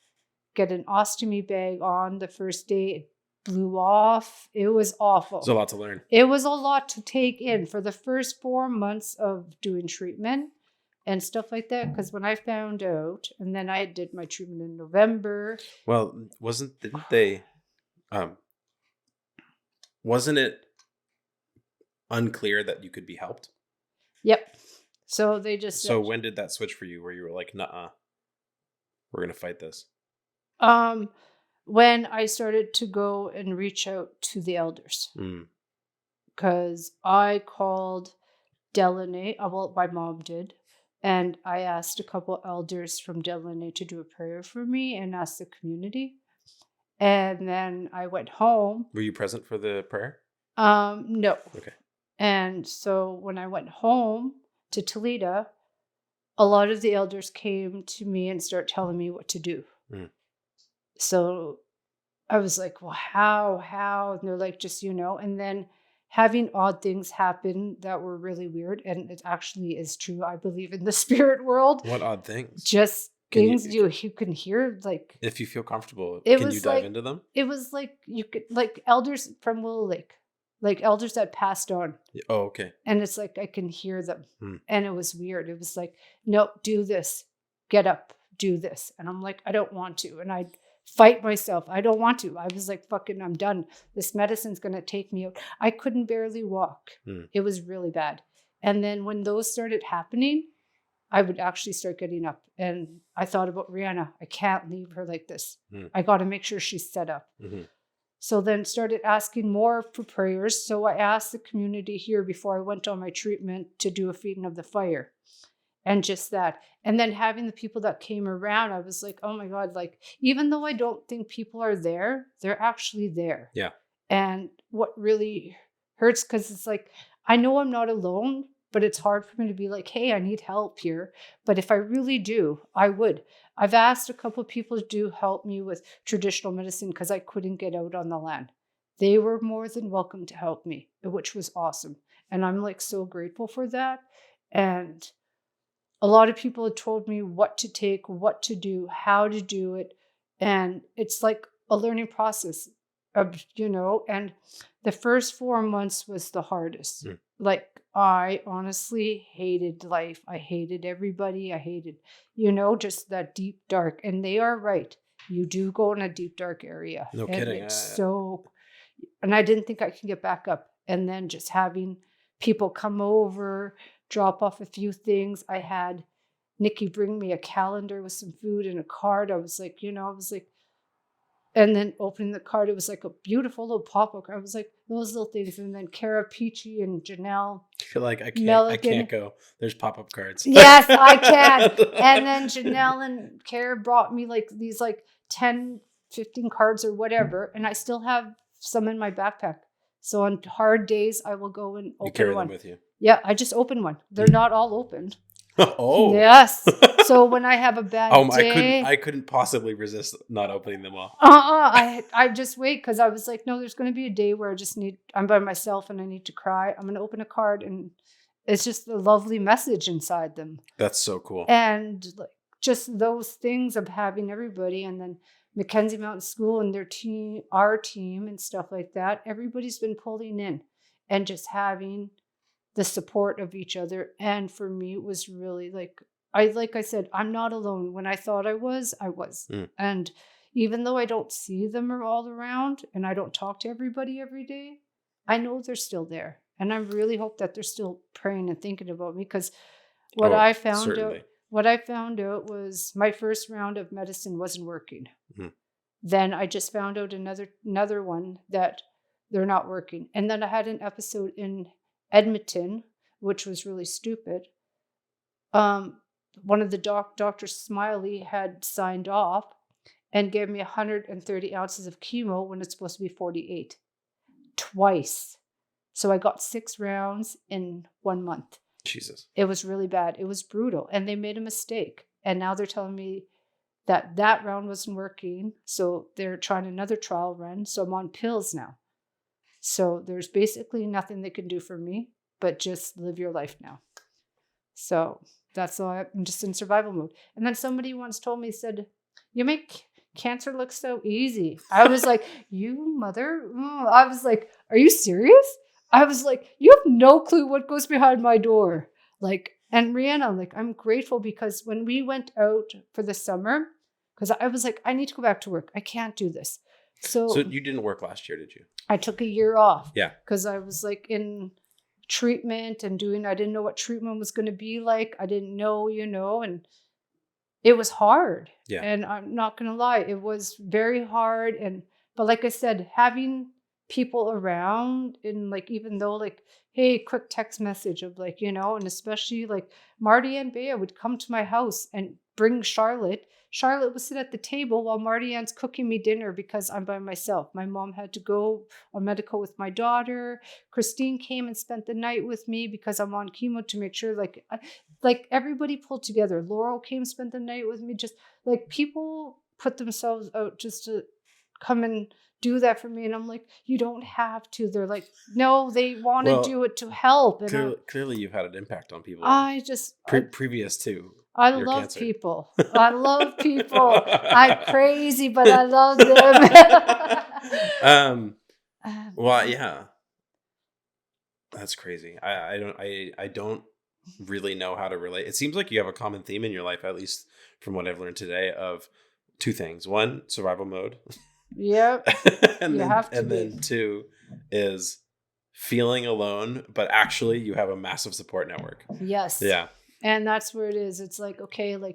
get an ostomy bag on the first day, it blew off. It was awful. It's a lot to learn. It was a lot to take in for the first 4 months of doing treatment and stuff like that. Because when I found out, and then I did my treatment in November. Well, wasn't it unclear that you could be helped? Yep. So they just So when did that switch for you, where you were like, nuh-uh, we're gonna fight this? When I started to go and reach out to the elders. Because I called Delaney, well, my mom did, and I asked a couple elders from Delaney to do a prayer for me and ask the community. And then I went home. Were you present for the prayer? No. Okay. And so when I went home to Toledo, a lot of the elders came to me and started telling me what to do. So I was like, well, how? And they're like, just, and then having odd things happen that were really weird. And it actually is true. I believe in the spirit world. What odd things? Just things you can hear, like, if you feel comfortable, can you dive into them? It was like, you could, like, elders from Willow Lake. Like elders that passed on. Oh, okay. And it's like I can hear them. And it was weird. It was like, no, do this. Get up. Do this. And I'm like, I don't want to. And I'd fight myself. I don't want to. I was like, fucking, I'm done. This medicine's going to take me out. I couldn't barely walk. It was really bad. And then when those started happening, I would actually start getting up. And I thought about Rihanna. I can't leave her like this. I got to make sure she's set up. So then started asking more for prayers. So I asked the community here before I went on my treatment to do a feeding of the fire. And just that. And then having the people that came around, I was like, oh my God, like, even though I don't think people are there, they're actually there. Yeah. And what really hurts, because it's like, I know I'm not alone, but it's hard for me to be like, hey, I need help here. But if I really do, I would. I've asked a couple of people to help me with traditional medicine because I couldn't get out on the land. They were more than welcome to help me, which was awesome. And I'm like so grateful for that. And a lot of people had told me what to take, what to do, how to do it. And it's like a learning process of, and the first 4 months was the hardest. Mm. Like, I honestly hated life. I hated everybody. I hated, just that deep dark. And they are right. You do go in a deep dark area. No and kidding. And I didn't think I could get back up. And then just having people come over, drop off a few things. I had Nikki bring me a calendar with some food and a card. I was like, and then opening the card, it was like a beautiful little pop-up card. I was like, those little things. And then Kara, Peachy, and Janelle. I feel like I can't go. There's pop-up cards. Yes, I can. And then Janelle and Kara brought me like these 10, 15 cards or whatever. And I still have some in my backpack. So on hard days, I will go and open one. You carry them with you? Yeah, I just opened one. They're not all opened. Oh. Yes. So when I have a bad day. I couldn't possibly resist not opening them all. I just wait because I was like, no, there's going to be a day where I'm by myself and I need to cry. I'm going to open a card and it's just a lovely message inside them. That's so cool. And just those things of having everybody, and then Mackenzie Mountain School and their team, our team and stuff like that. Everybody's been pulling in and just having the support of each other. And for me, it was really like I said, I'm not alone. When I thought I was. Mm. And even though I don't see them all around and I don't talk to everybody every day, I know they're still there. And I really hope that they're still praying and thinking about me, because what I found out was my first round of medicine wasn't working. Mm-hmm. Then I just found out another one that they're not working. And then I had an episode in Edmonton, which was really stupid. One of the Dr. Smiley had signed off and gave me 130 ounces of chemo when it's supposed to be 48. Twice. So I got 6 rounds in 1 month. Jesus. It was really bad. It was brutal. And they made a mistake. And now they're telling me that round wasn't working. So they're trying another trial run. So I'm on pills now. So there's basically nothing they can do for me, but just live your life now. So that's all. I'm just in survival mode. And then somebody once told me, said, you make cancer look so easy. I was like, you mother? I was like, are you serious? I was like, you have no clue what goes behind my door. And Rihanna, I'm grateful because when we went out for the summer, because I was like, I need to go back to work. I can't do this. So you didn't work last year, did you? I took a year off. Yeah. Because I was in treatment and I didn't know what treatment was going to be like. I didn't know, and it was hard. Yeah. And I'm not going to lie, it was very hard. But like I said, having people around and even though hey, quick text message of and especially Marty and Bea would come to my house and bring Charlotte. Charlotte would sit at the table while Marty Ann's cooking me dinner because I'm by myself. My mom had to go on medical with my daughter. Christine came and spent the night with me because I'm on chemo to make sure everybody pulled together. Laurel came, spent the night with me. Just people put themselves out just to come and do that for me. And I'm like, you don't have to. They're like, no, they want to do it to help. And clearly you've had an impact on people. Previous to I love cancer. People. I love people. I'm crazy, but I love them. Well, yeah, that's crazy. I don't really know how to relate. It seems like you have a common theme in your life, at least from what I've learned today, of 2 things. 1, survival mode. Yep. Then 2 is feeling alone, but actually you have a massive support network. Yes. Yeah. And that's where it is. It's okay, and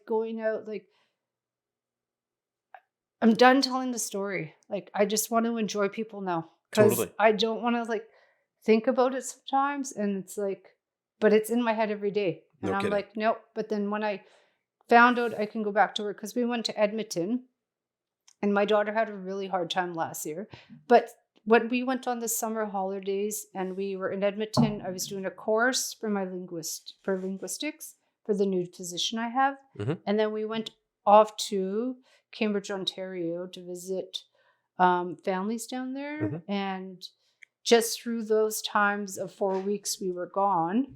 going out, I'm done telling the story. I just want to enjoy people now. Because totally. I don't want to think about it sometimes. And it's but it's in my head every day. And I'm kidding. Nope. But then when I found out I can go back to work, because we went to Edmonton and my daughter had a really hard time last year. But when we went on the summer holidays and we were in Edmonton, I was doing a course for my linguistics for the new position I have. Mm-hmm. And then we went off to Cambridge, Ontario to visit families down there. Mm-hmm. And just through those times of 4 weeks we were gone,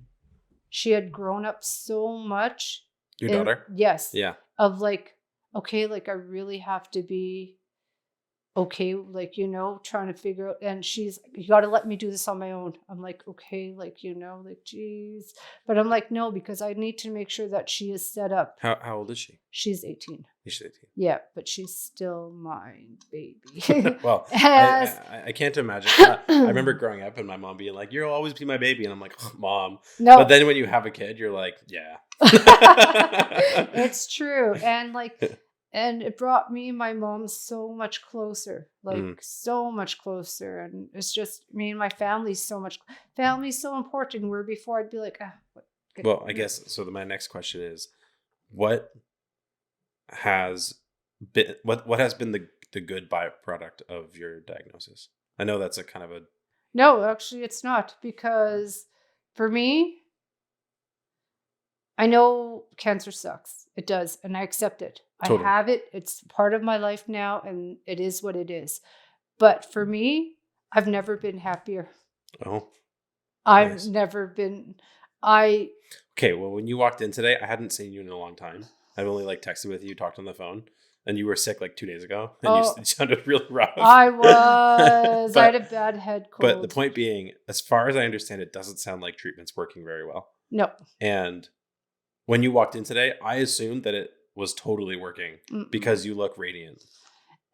she had grown up so much. Your daughter? Yes. Yeah. Of like, okay, like I really have to be okay, like, you know, trying to figure out, and she's like, you got to let me do this on my own. I'm like, okay, like, you know, like, geez. But I'm like, no, because I need to make sure that she is set up. How old is she? She's 18. She's 18. Yeah, but she's still my baby. Well, Yes. I can't imagine. I remember growing up and my mom being like, "You'll always be my baby," and I'm like, "Mom." No. But then when you have a kid, you're like, "Yeah." It's true. And like, and it brought me and my mom so much closer, like so much closer. And it's just me and my family's so important. Where before I'd be like, well, I guess so. My next question is, what has been the good byproduct of your diagnosis? I know that's a kind of a... No, actually it's not, because for me, I know cancer sucks. It does, and I accept it. Totally. I have it. It's part of my life now, and it is what it is. But for me, I've never been happier. Oh. I've never been... Okay, well, when you walked in today, I hadn't seen you in a long time. I've only like texted with you, talked on the phone, and you were sick like 2 days ago, and you sounded really rough. I was. I had a bad head cold. But the point being, as far as I understand, it doesn't sound like treatment's working very well. No. And when you walked in today, I assumed that it was totally working because you look radiant.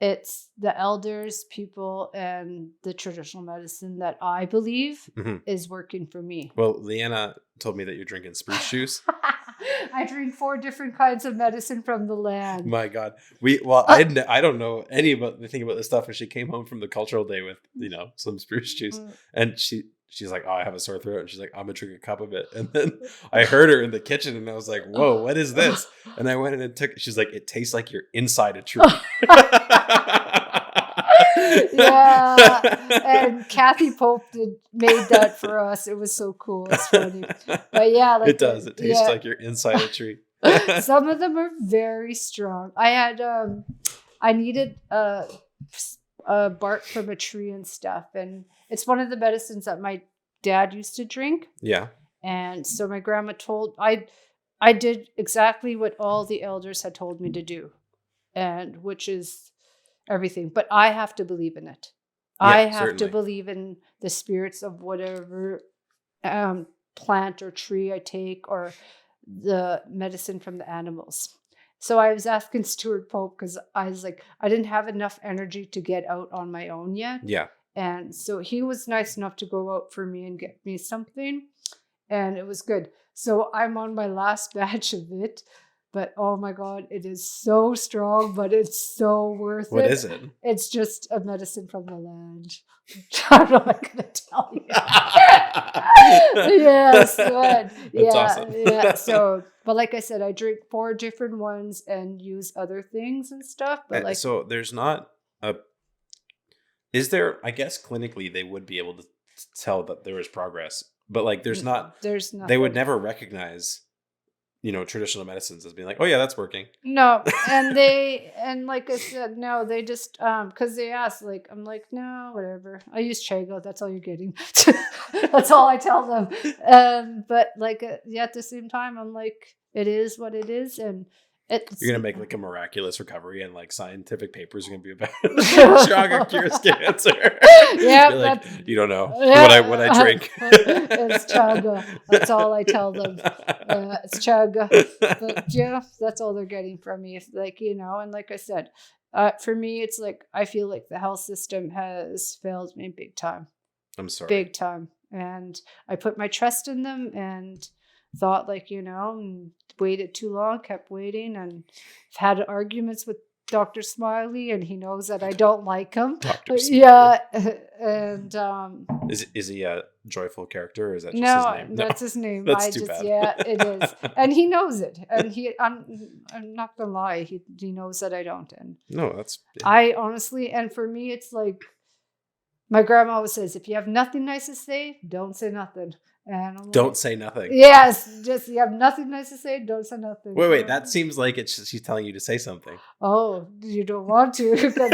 It's the elders, people, and the traditional medicine that I believe is working for me. Well, Leanna told me that you're drinking spruce juice. I drink 4 different kinds of medicine from the land. My God. I don't know anything about this stuff. And she came home from the cultural day with, some spruce juice. And she's like, oh, I have a sore throat. And she's like, I'm going to drink a cup of it. And then I heard her in the kitchen and I was like, whoa, what is this? And I went in and she's like, it tastes like you're inside a tree. Yeah. And Kathy Pope made that for us. It was so cool. It's funny. But yeah. Like, it does. It tastes like you're inside a tree. Some of them are very strong. I had, I needed a bark from a tree and stuff. And it's one of the medicines that my dad used to drink. Yeah. And so my grandma I did exactly what all the elders had told me to do, and which is everything. But I have to believe in it. Yeah, I have to believe in the spirits of whatever plant or tree I take, or the medicine from the animals. So I was asking Stuart Pope, because I was like, I didn't have enough energy to get out on my own yet. Yeah. And so he was nice enough to go out for me and get me something. And it was good. So I'm on my last batch of it. But oh my God, it is so strong, but it's so worth it. What is it? It's just a medicine from the land. I'm not going to tell you. Yes, but that's awesome. Yeah. So, but like I said, I drink 4 different ones and use other things and stuff. But so there's not is there? I guess clinically they would be able to tell that there is progress, but like there's not. They would never recognize, traditional medicines as being like, oh yeah, that's working. No. And like I said, no, they just, cause they asked, like, I'm like, no, whatever. I use Chago. That's all you're getting. That's all I tell them. But like, at the same time, I'm like, it is what it is. And you're going to make like a miraculous recovery, and like scientific papers are going to be about Chaga cures cancer. Yeah. Like, you don't know what I drink. It's Chaga. That's all I tell them. It's Chaga. But yeah, that's all they're getting from me. If and like I said, for me, it's like, I feel like the health system has failed me big time. I'm sorry. Big time. And I put my trust in them and thought waited too long, kept waiting, and I've had arguments with Dr. Smiley, and he knows that I don't like him. Dr. Smiley. Yeah. And is he a joyful character, or is that just his name? No, that's his name. That's too bad. Yeah, it is. And he knows it. And I'm not gonna lie, he knows that I don't. And no, that's I honestly, and for me, it's like my grandma always says, if you have nothing nice to say, don't say nothing. And I'm Don't like, say nothing. yes, just you have nothing nice to say. Don't say nothing. Wait. That seems like she's telling you to say something. Oh, you don't want to because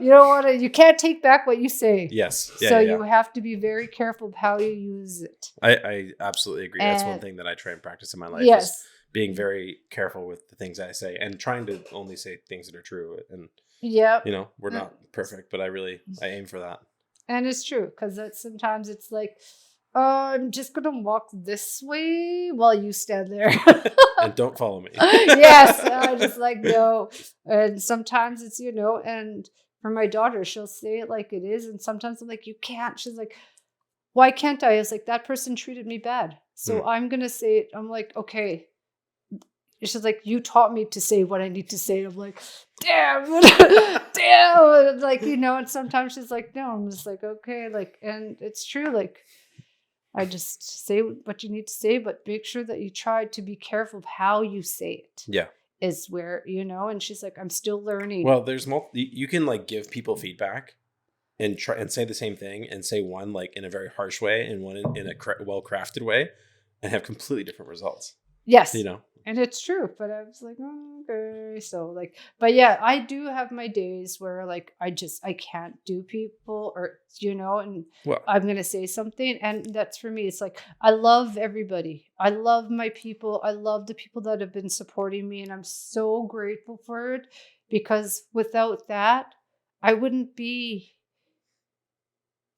you don't want to. You can't take back what you say. Yes. So you have to be very careful of how you use it. I absolutely agree. That's one thing that I try and practice in my life. Yes. Is being very careful with the things I say and trying to only say things that are true. And yeah, we're not perfect, but I aim for that. And it's true because sometimes it's like, I'm just gonna walk this way while you stand there. And don't follow me. Yes, I just like no. And sometimes it's and for my daughter, she'll say it like it is, and sometimes I'm like, you can't. She's like, why can't I? I was like, that person treated me bad, so I'm gonna say it. I'm like, okay. She's like, you taught me to say what I need to say. I'm like, damn, damn, like and sometimes she's like, no. I'm just like, okay, like, and it's true, like. I just say what you need to say, but make sure that you try to be careful of how you say it. Yeah. Is where, and she's like, I'm still learning. Well, there's you can like give people feedback and try and say the same thing and say one like in a very harsh way and one in a well-crafted way and have completely different results. Yes. And it's true, but I was like, okay. So like, but yeah, I do have my days where like, I can't do people or, and I'm going to say something. And that's for me. It's like, I love everybody. I love my people. I love the people that have been supporting me. And I'm so grateful for it because without that, I wouldn't be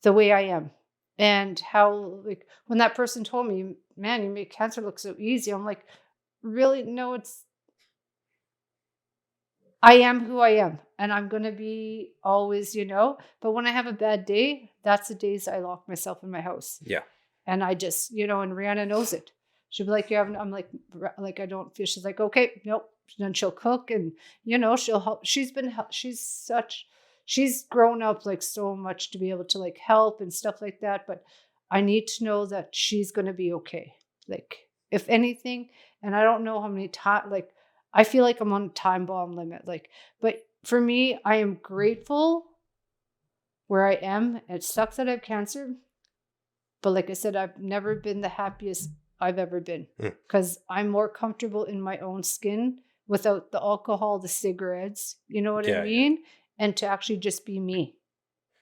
the way I am. And how, like, when that person told me, man, you make cancer look so easy. I'm like, really? No, I am who I am and I'm going to be always, but when I have a bad day, that's the days I lock myself in my house. Yeah. And I just, and Rihanna knows it. She'll be like, I'm like, I don't feel, she's like, okay, nope. Then she'll cook and, she'll help. She's grown up like so much to be able to like help and stuff like that. But I need to know that she's going to be okay. Like if anything, and I don't know how many times, like, I feel like I'm on a time bomb limit. Like, but for me, I am grateful where I am. It sucks that I have cancer. But like I said, I've never been the happiest I've ever been because I'm more comfortable in my own skin without the alcohol, the cigarettes, you know what I mean? Yeah. And to actually just be me,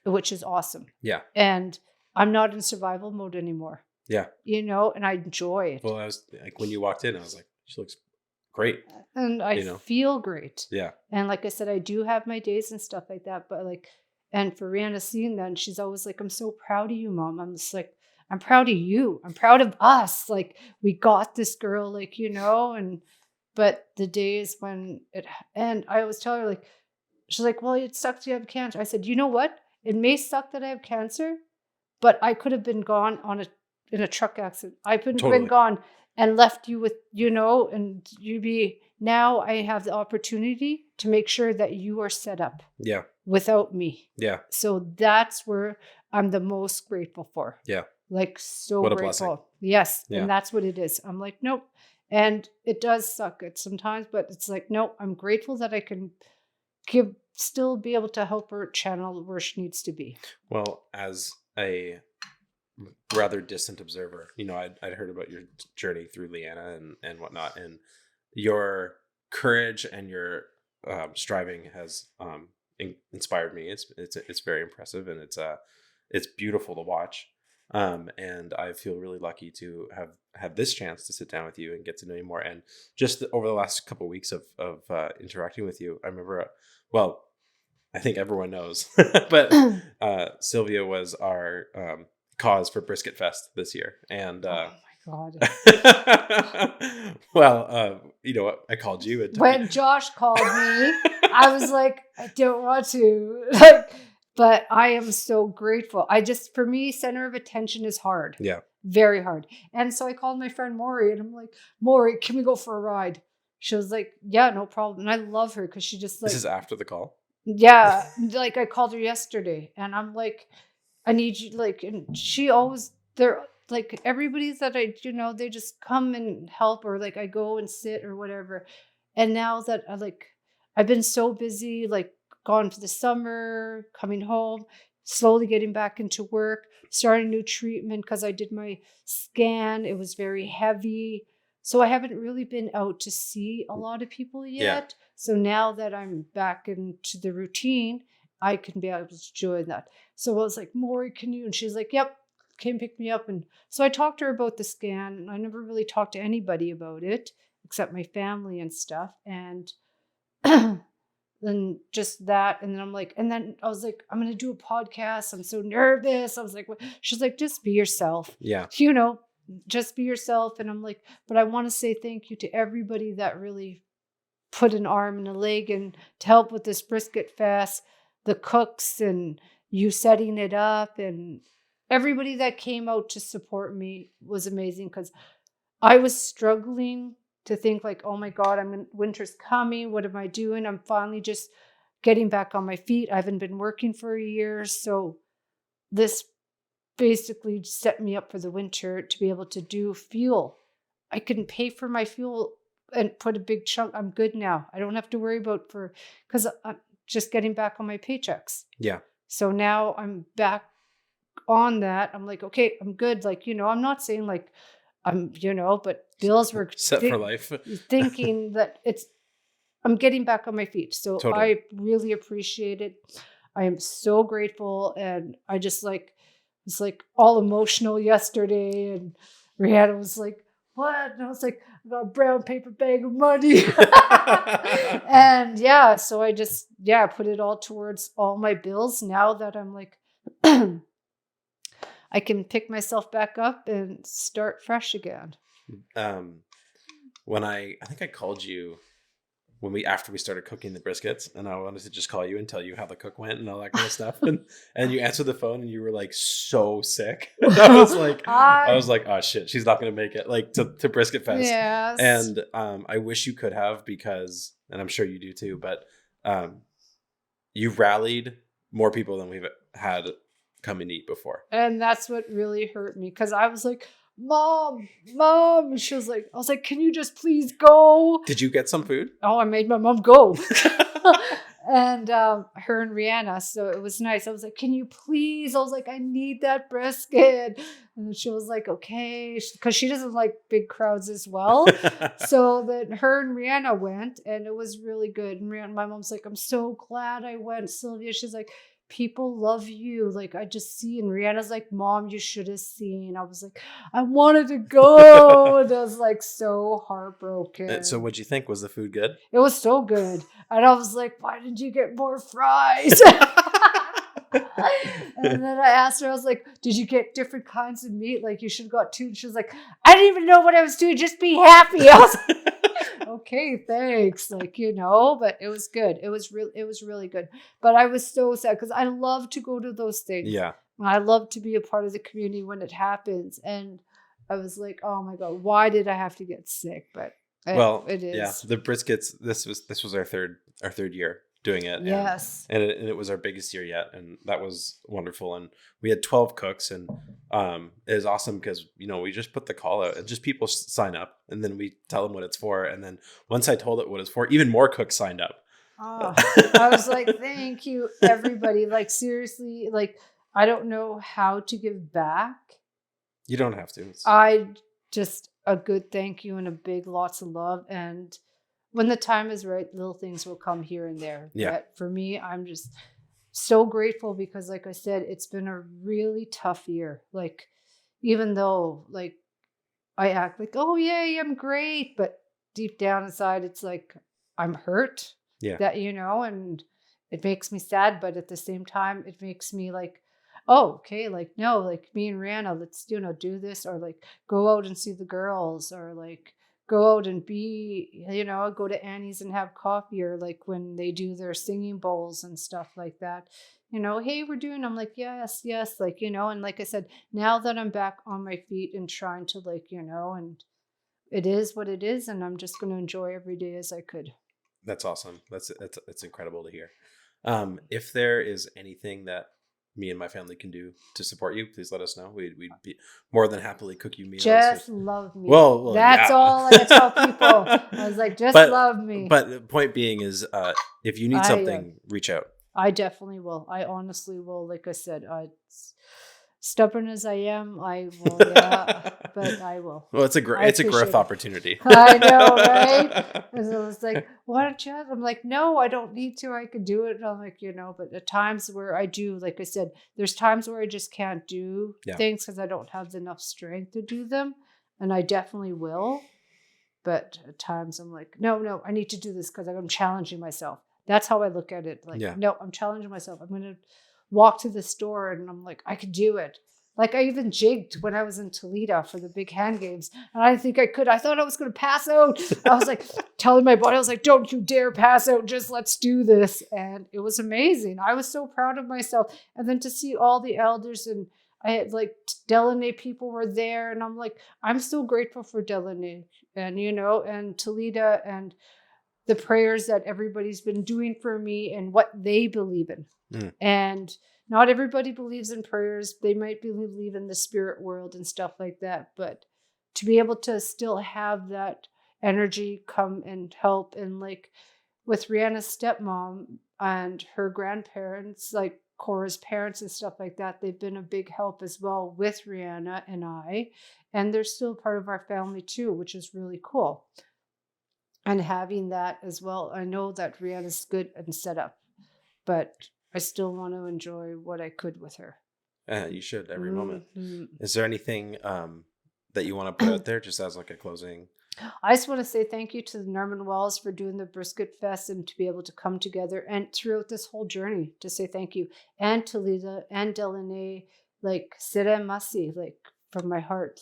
which is awesome. Yeah. And I'm not in survival mode anymore. Yeah. And I enjoy it. Well, I was like, when you walked in, I was like, she looks great. And I feel great. Yeah. And like I said, I do have my days and stuff like that. But like, and for Rihanna seeing that, and she's always like, I'm so proud of you, Mom. I'm just like, I'm proud of you. I'm proud of us. Like, we got this girl, like, but the days when and I always tell her, like, she's like, well, it sucks you have cancer. I said, you know what? It may suck that I have cancer, but I could have been gone in a truck accident. I could have been gone and left you with, and now I have the opportunity to make sure that you are set up. Yeah. Without me. Yeah. So that's where I'm the most grateful for. Yeah. Like so what a grateful. Blessing. Yes. Yeah. And that's what it is. I'm like, nope. And it does suck it sometimes, but it's like, nope, I'm grateful that I can still be able to help her channel where she needs to be. Well, as a rather distant observer, I'd heard about your journey through Leanna and whatnot, and your courage and your striving has inspired me. It's very impressive, and it's beautiful to watch. And I feel really lucky to have had this chance to sit down with you and get to know you more. And just over the last couple of weeks of interacting with you, I remember, I think everyone knows, but Sylvia was our cause for Brisket Fest this year. And oh my God. Well, I called you. When Josh called me, I was like, I don't want to. But I am so grateful. For me, center of attention is hard. Yeah. Very hard. And so I called my friend Maury and I'm like, Maury, can we go for a ride? She was like, yeah, no problem. And I love her because she just like. This is after the call? Yeah. Like I called her yesterday and I'm like, I need you. Like, and she always, they're like everybody that they just come and help or like I go and sit or whatever. And now that I've been so busy, like, gone for the summer, coming home, slowly getting back into work, starting new treatment because I did my scan. It was very heavy. So I haven't really been out to see a lot of people yet. So now that I'm back into the routine, I can be able to join that. So I was like, Maury, can you? And she's like, yep, came pick me up. And so I talked to her about the scan, and I never really talked to anybody about it except my family and stuff. And then just that. And then I'm like, and then I was like, I'm going to do a podcast. I'm so nervous. I was like, what? She's like, just be yourself. Yeah. Just be yourself. And I'm like, but I want to say thank you to everybody that really put an arm and a leg and to help with this brisket fest, the cooks and you setting it up, and everybody that came out to support me was amazing, because I was struggling to think like, oh my God, winter's coming. What am I doing? I'm finally just getting back on my feet. I haven't been working for a year. So this basically set me up for the winter to be able to do fuel. I can pay for my fuel and put a big chunk. I'm good now. I don't have to worry about because I'm just getting back on my paychecks. Yeah. So now I'm back on that. I'm like, okay, I'm good. Like, I'm not saying like but bills were set for life. Thinking that I'm getting back on my feet. So Totally. I really appreciate it. I am so grateful. And I just was like all emotional yesterday. And Rihanna was like, what? And I was like, I got a brown paper bag of money. And so I just, put it all towards all my bills now that I'm like, I can pick myself back up and start fresh again. When I think I called you after we started cooking the briskets, and I wanted to just call you and tell you how the cook went and all that kind of stuff. And you answered the phone and you were like so sick. And I was like, oh shit, she's not going to make it like to Brisket Fest. Yes. And I wish you could have, because, and I'm sure you do too, but you rallied more people than we've had come and eat before. And that's what really hurt me, because I was like, Mom, and she was like, I was like, can you just please go? Did you get some food? Oh, I made my mom go. And her and Rihanna, so it was nice. I was like, can you please? I was like, I need that brisket. And she was like, okay, because she doesn't like big crowds as well. So then her and Rihanna went, and it was really good. And my mom's like, I'm so glad I went. Sylvia, she's like, people love you. Like, I just see. And Rihanna's like, Mom, you should have seen. I was like, I wanted to go. And I was like so heartbroken. And so what'd you think? Was the food good? It was so good. And I was like, why didn't you get more fries? And then I asked her, I was like, did you get different kinds of meat? Like, you should have got two. And she was like, I didn't even know what I was doing. Just be happy. I was like, okay, thanks. Like, but it was good. It was really good. But I was so sad because I love to go to those things. Yeah. I love to be a part of the community when it happens. And I was like, oh my God, why did I have to get sick? But it is. Yeah, the briskets, this was our third year doing it. Yes. And it was our biggest year yet. And that was wonderful. And we had 12 cooks, and it was awesome because, we just put the call out and just people sign up, and then we tell them what it's for. And then once I told it what it's for, even more cooks signed up. Oh, I was like, thank you, everybody. Like, seriously, like, I don't know how to give back. You don't have to. Just a good thank you and a big lots of love. And when the time is right, little things will come here and there. Yeah. But for me, I'm just so grateful because, like I said, it's been a really tough year. Like, even though, like, I act like, oh, yay, I'm great. But deep down inside, it's like, I'm hurt. Yeah. That, and it makes me sad. But at the same time, it makes me like, oh, okay, like, no, like me and Rihanna, let's, do this, or like go out and see the girls, or like go out and be, go to Annie's and have coffee, or like when they do their singing bowls and stuff like that, hey, I'm like, yes, like, and like I said, now that I'm back on my feet and trying to like, and it is what it is, and I'm just going to enjoy every day as I could. That's awesome. That's incredible to hear. If there is anything that me and my family can do to support you, please let us know. We'd be more than happily cook you meals. Just love me. Well, that's all I tell people. I was like, love me. But the point being is, if you need something, reach out. I definitely will. I honestly will. Like I said, stubborn as I am, I will. Yeah, but I will. Well, it's a growth opportunity. I know, right? And so it's like, why don't you? I'm like, no, I don't need to. I could do it. And I'm like, but at times where I do, like I said, there's times where I just can't do things because I don't have enough strength to do them, and I definitely will. But at times I'm like, no, I need to do this because I'm challenging myself. That's how I look at it. Like, no, I'm challenging myself. I'm going to walk to the store and I'm like, I could do it. Like I even jigged when I was in Toledo for the big hand games. And I didn't think I could. I thought I was going to pass out. I was like telling my body, I was like, don't you dare pass out. Just let's do this. And it was amazing. I was so proud of myself. And then to see all the elders and I had like Delaney people were there. And I'm like, I'm so grateful for Delaney and, and Toledo and the prayers that everybody's been doing for me and what they believe in. And not everybody believes in prayers. They might believe in the spirit world and stuff like that. But to be able to still have that energy come and help. And like with Rihanna's stepmom and her grandparents, like Cora's parents and stuff like that, they've been a big help as well with Rihanna and I. And they're still part of our family too, which is really cool. And having that as well, I know that Rihanna's good and set up, but I still want to enjoy what I could with her. You should every moment. Is there anything that you want to put out there just as like a closing? I just want to say thank you to the Norman Walls for doing the Brisket Fest and to be able to come together and throughout this whole journey to say thank you. And to Lisa and Delaney, like Sira and Masi, like from my heart,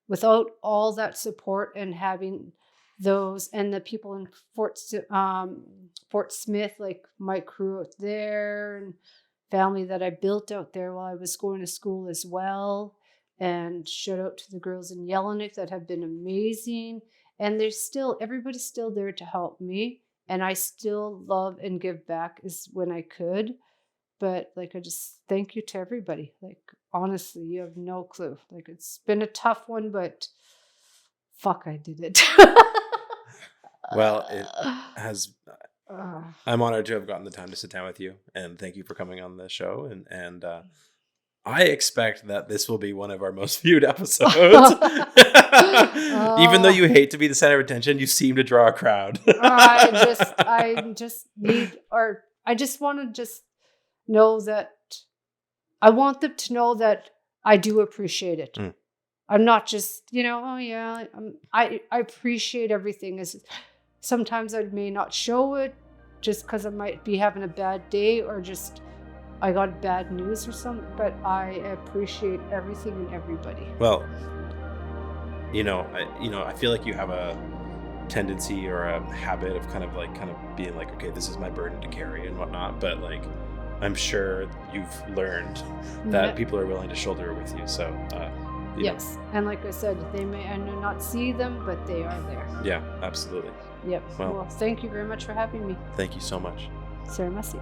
without all that support and having those and the people in Fort Smith, like my crew out there and family that I built out there while I was going to school as well. And shout out to the girls in Yellowknife that have been amazing. And everybody's still there to help me. And I still love and give back is when I could. But like, I just thank you to everybody. Like, honestly, you have no clue. Like, it's been a tough one, but fuck, I did it. Well, it has. I'm honored to have gotten the time to sit down with you, and thank you for coming on the show. And I expect that this will be one of our most viewed episodes. Even though you hate to be the center of attention, you seem to draw a crowd. I just want to know that I want them to know that I do appreciate it. I'm not just, I appreciate everything. Sometimes I may not show it just because I might be having a bad day or just I got bad news or something, but I appreciate everything and everybody. Well, I feel like you have a tendency or a habit of kind of being like, okay, this is my burden to carry and whatnot. But like, I'm sure you've learned that people are willing to shoulder it with you. So, yes. And like I said, they may not see them, but they are there. Yeah, absolutely. Yep. Well, thank you very much for having me. Thank you so much. Sir Messi.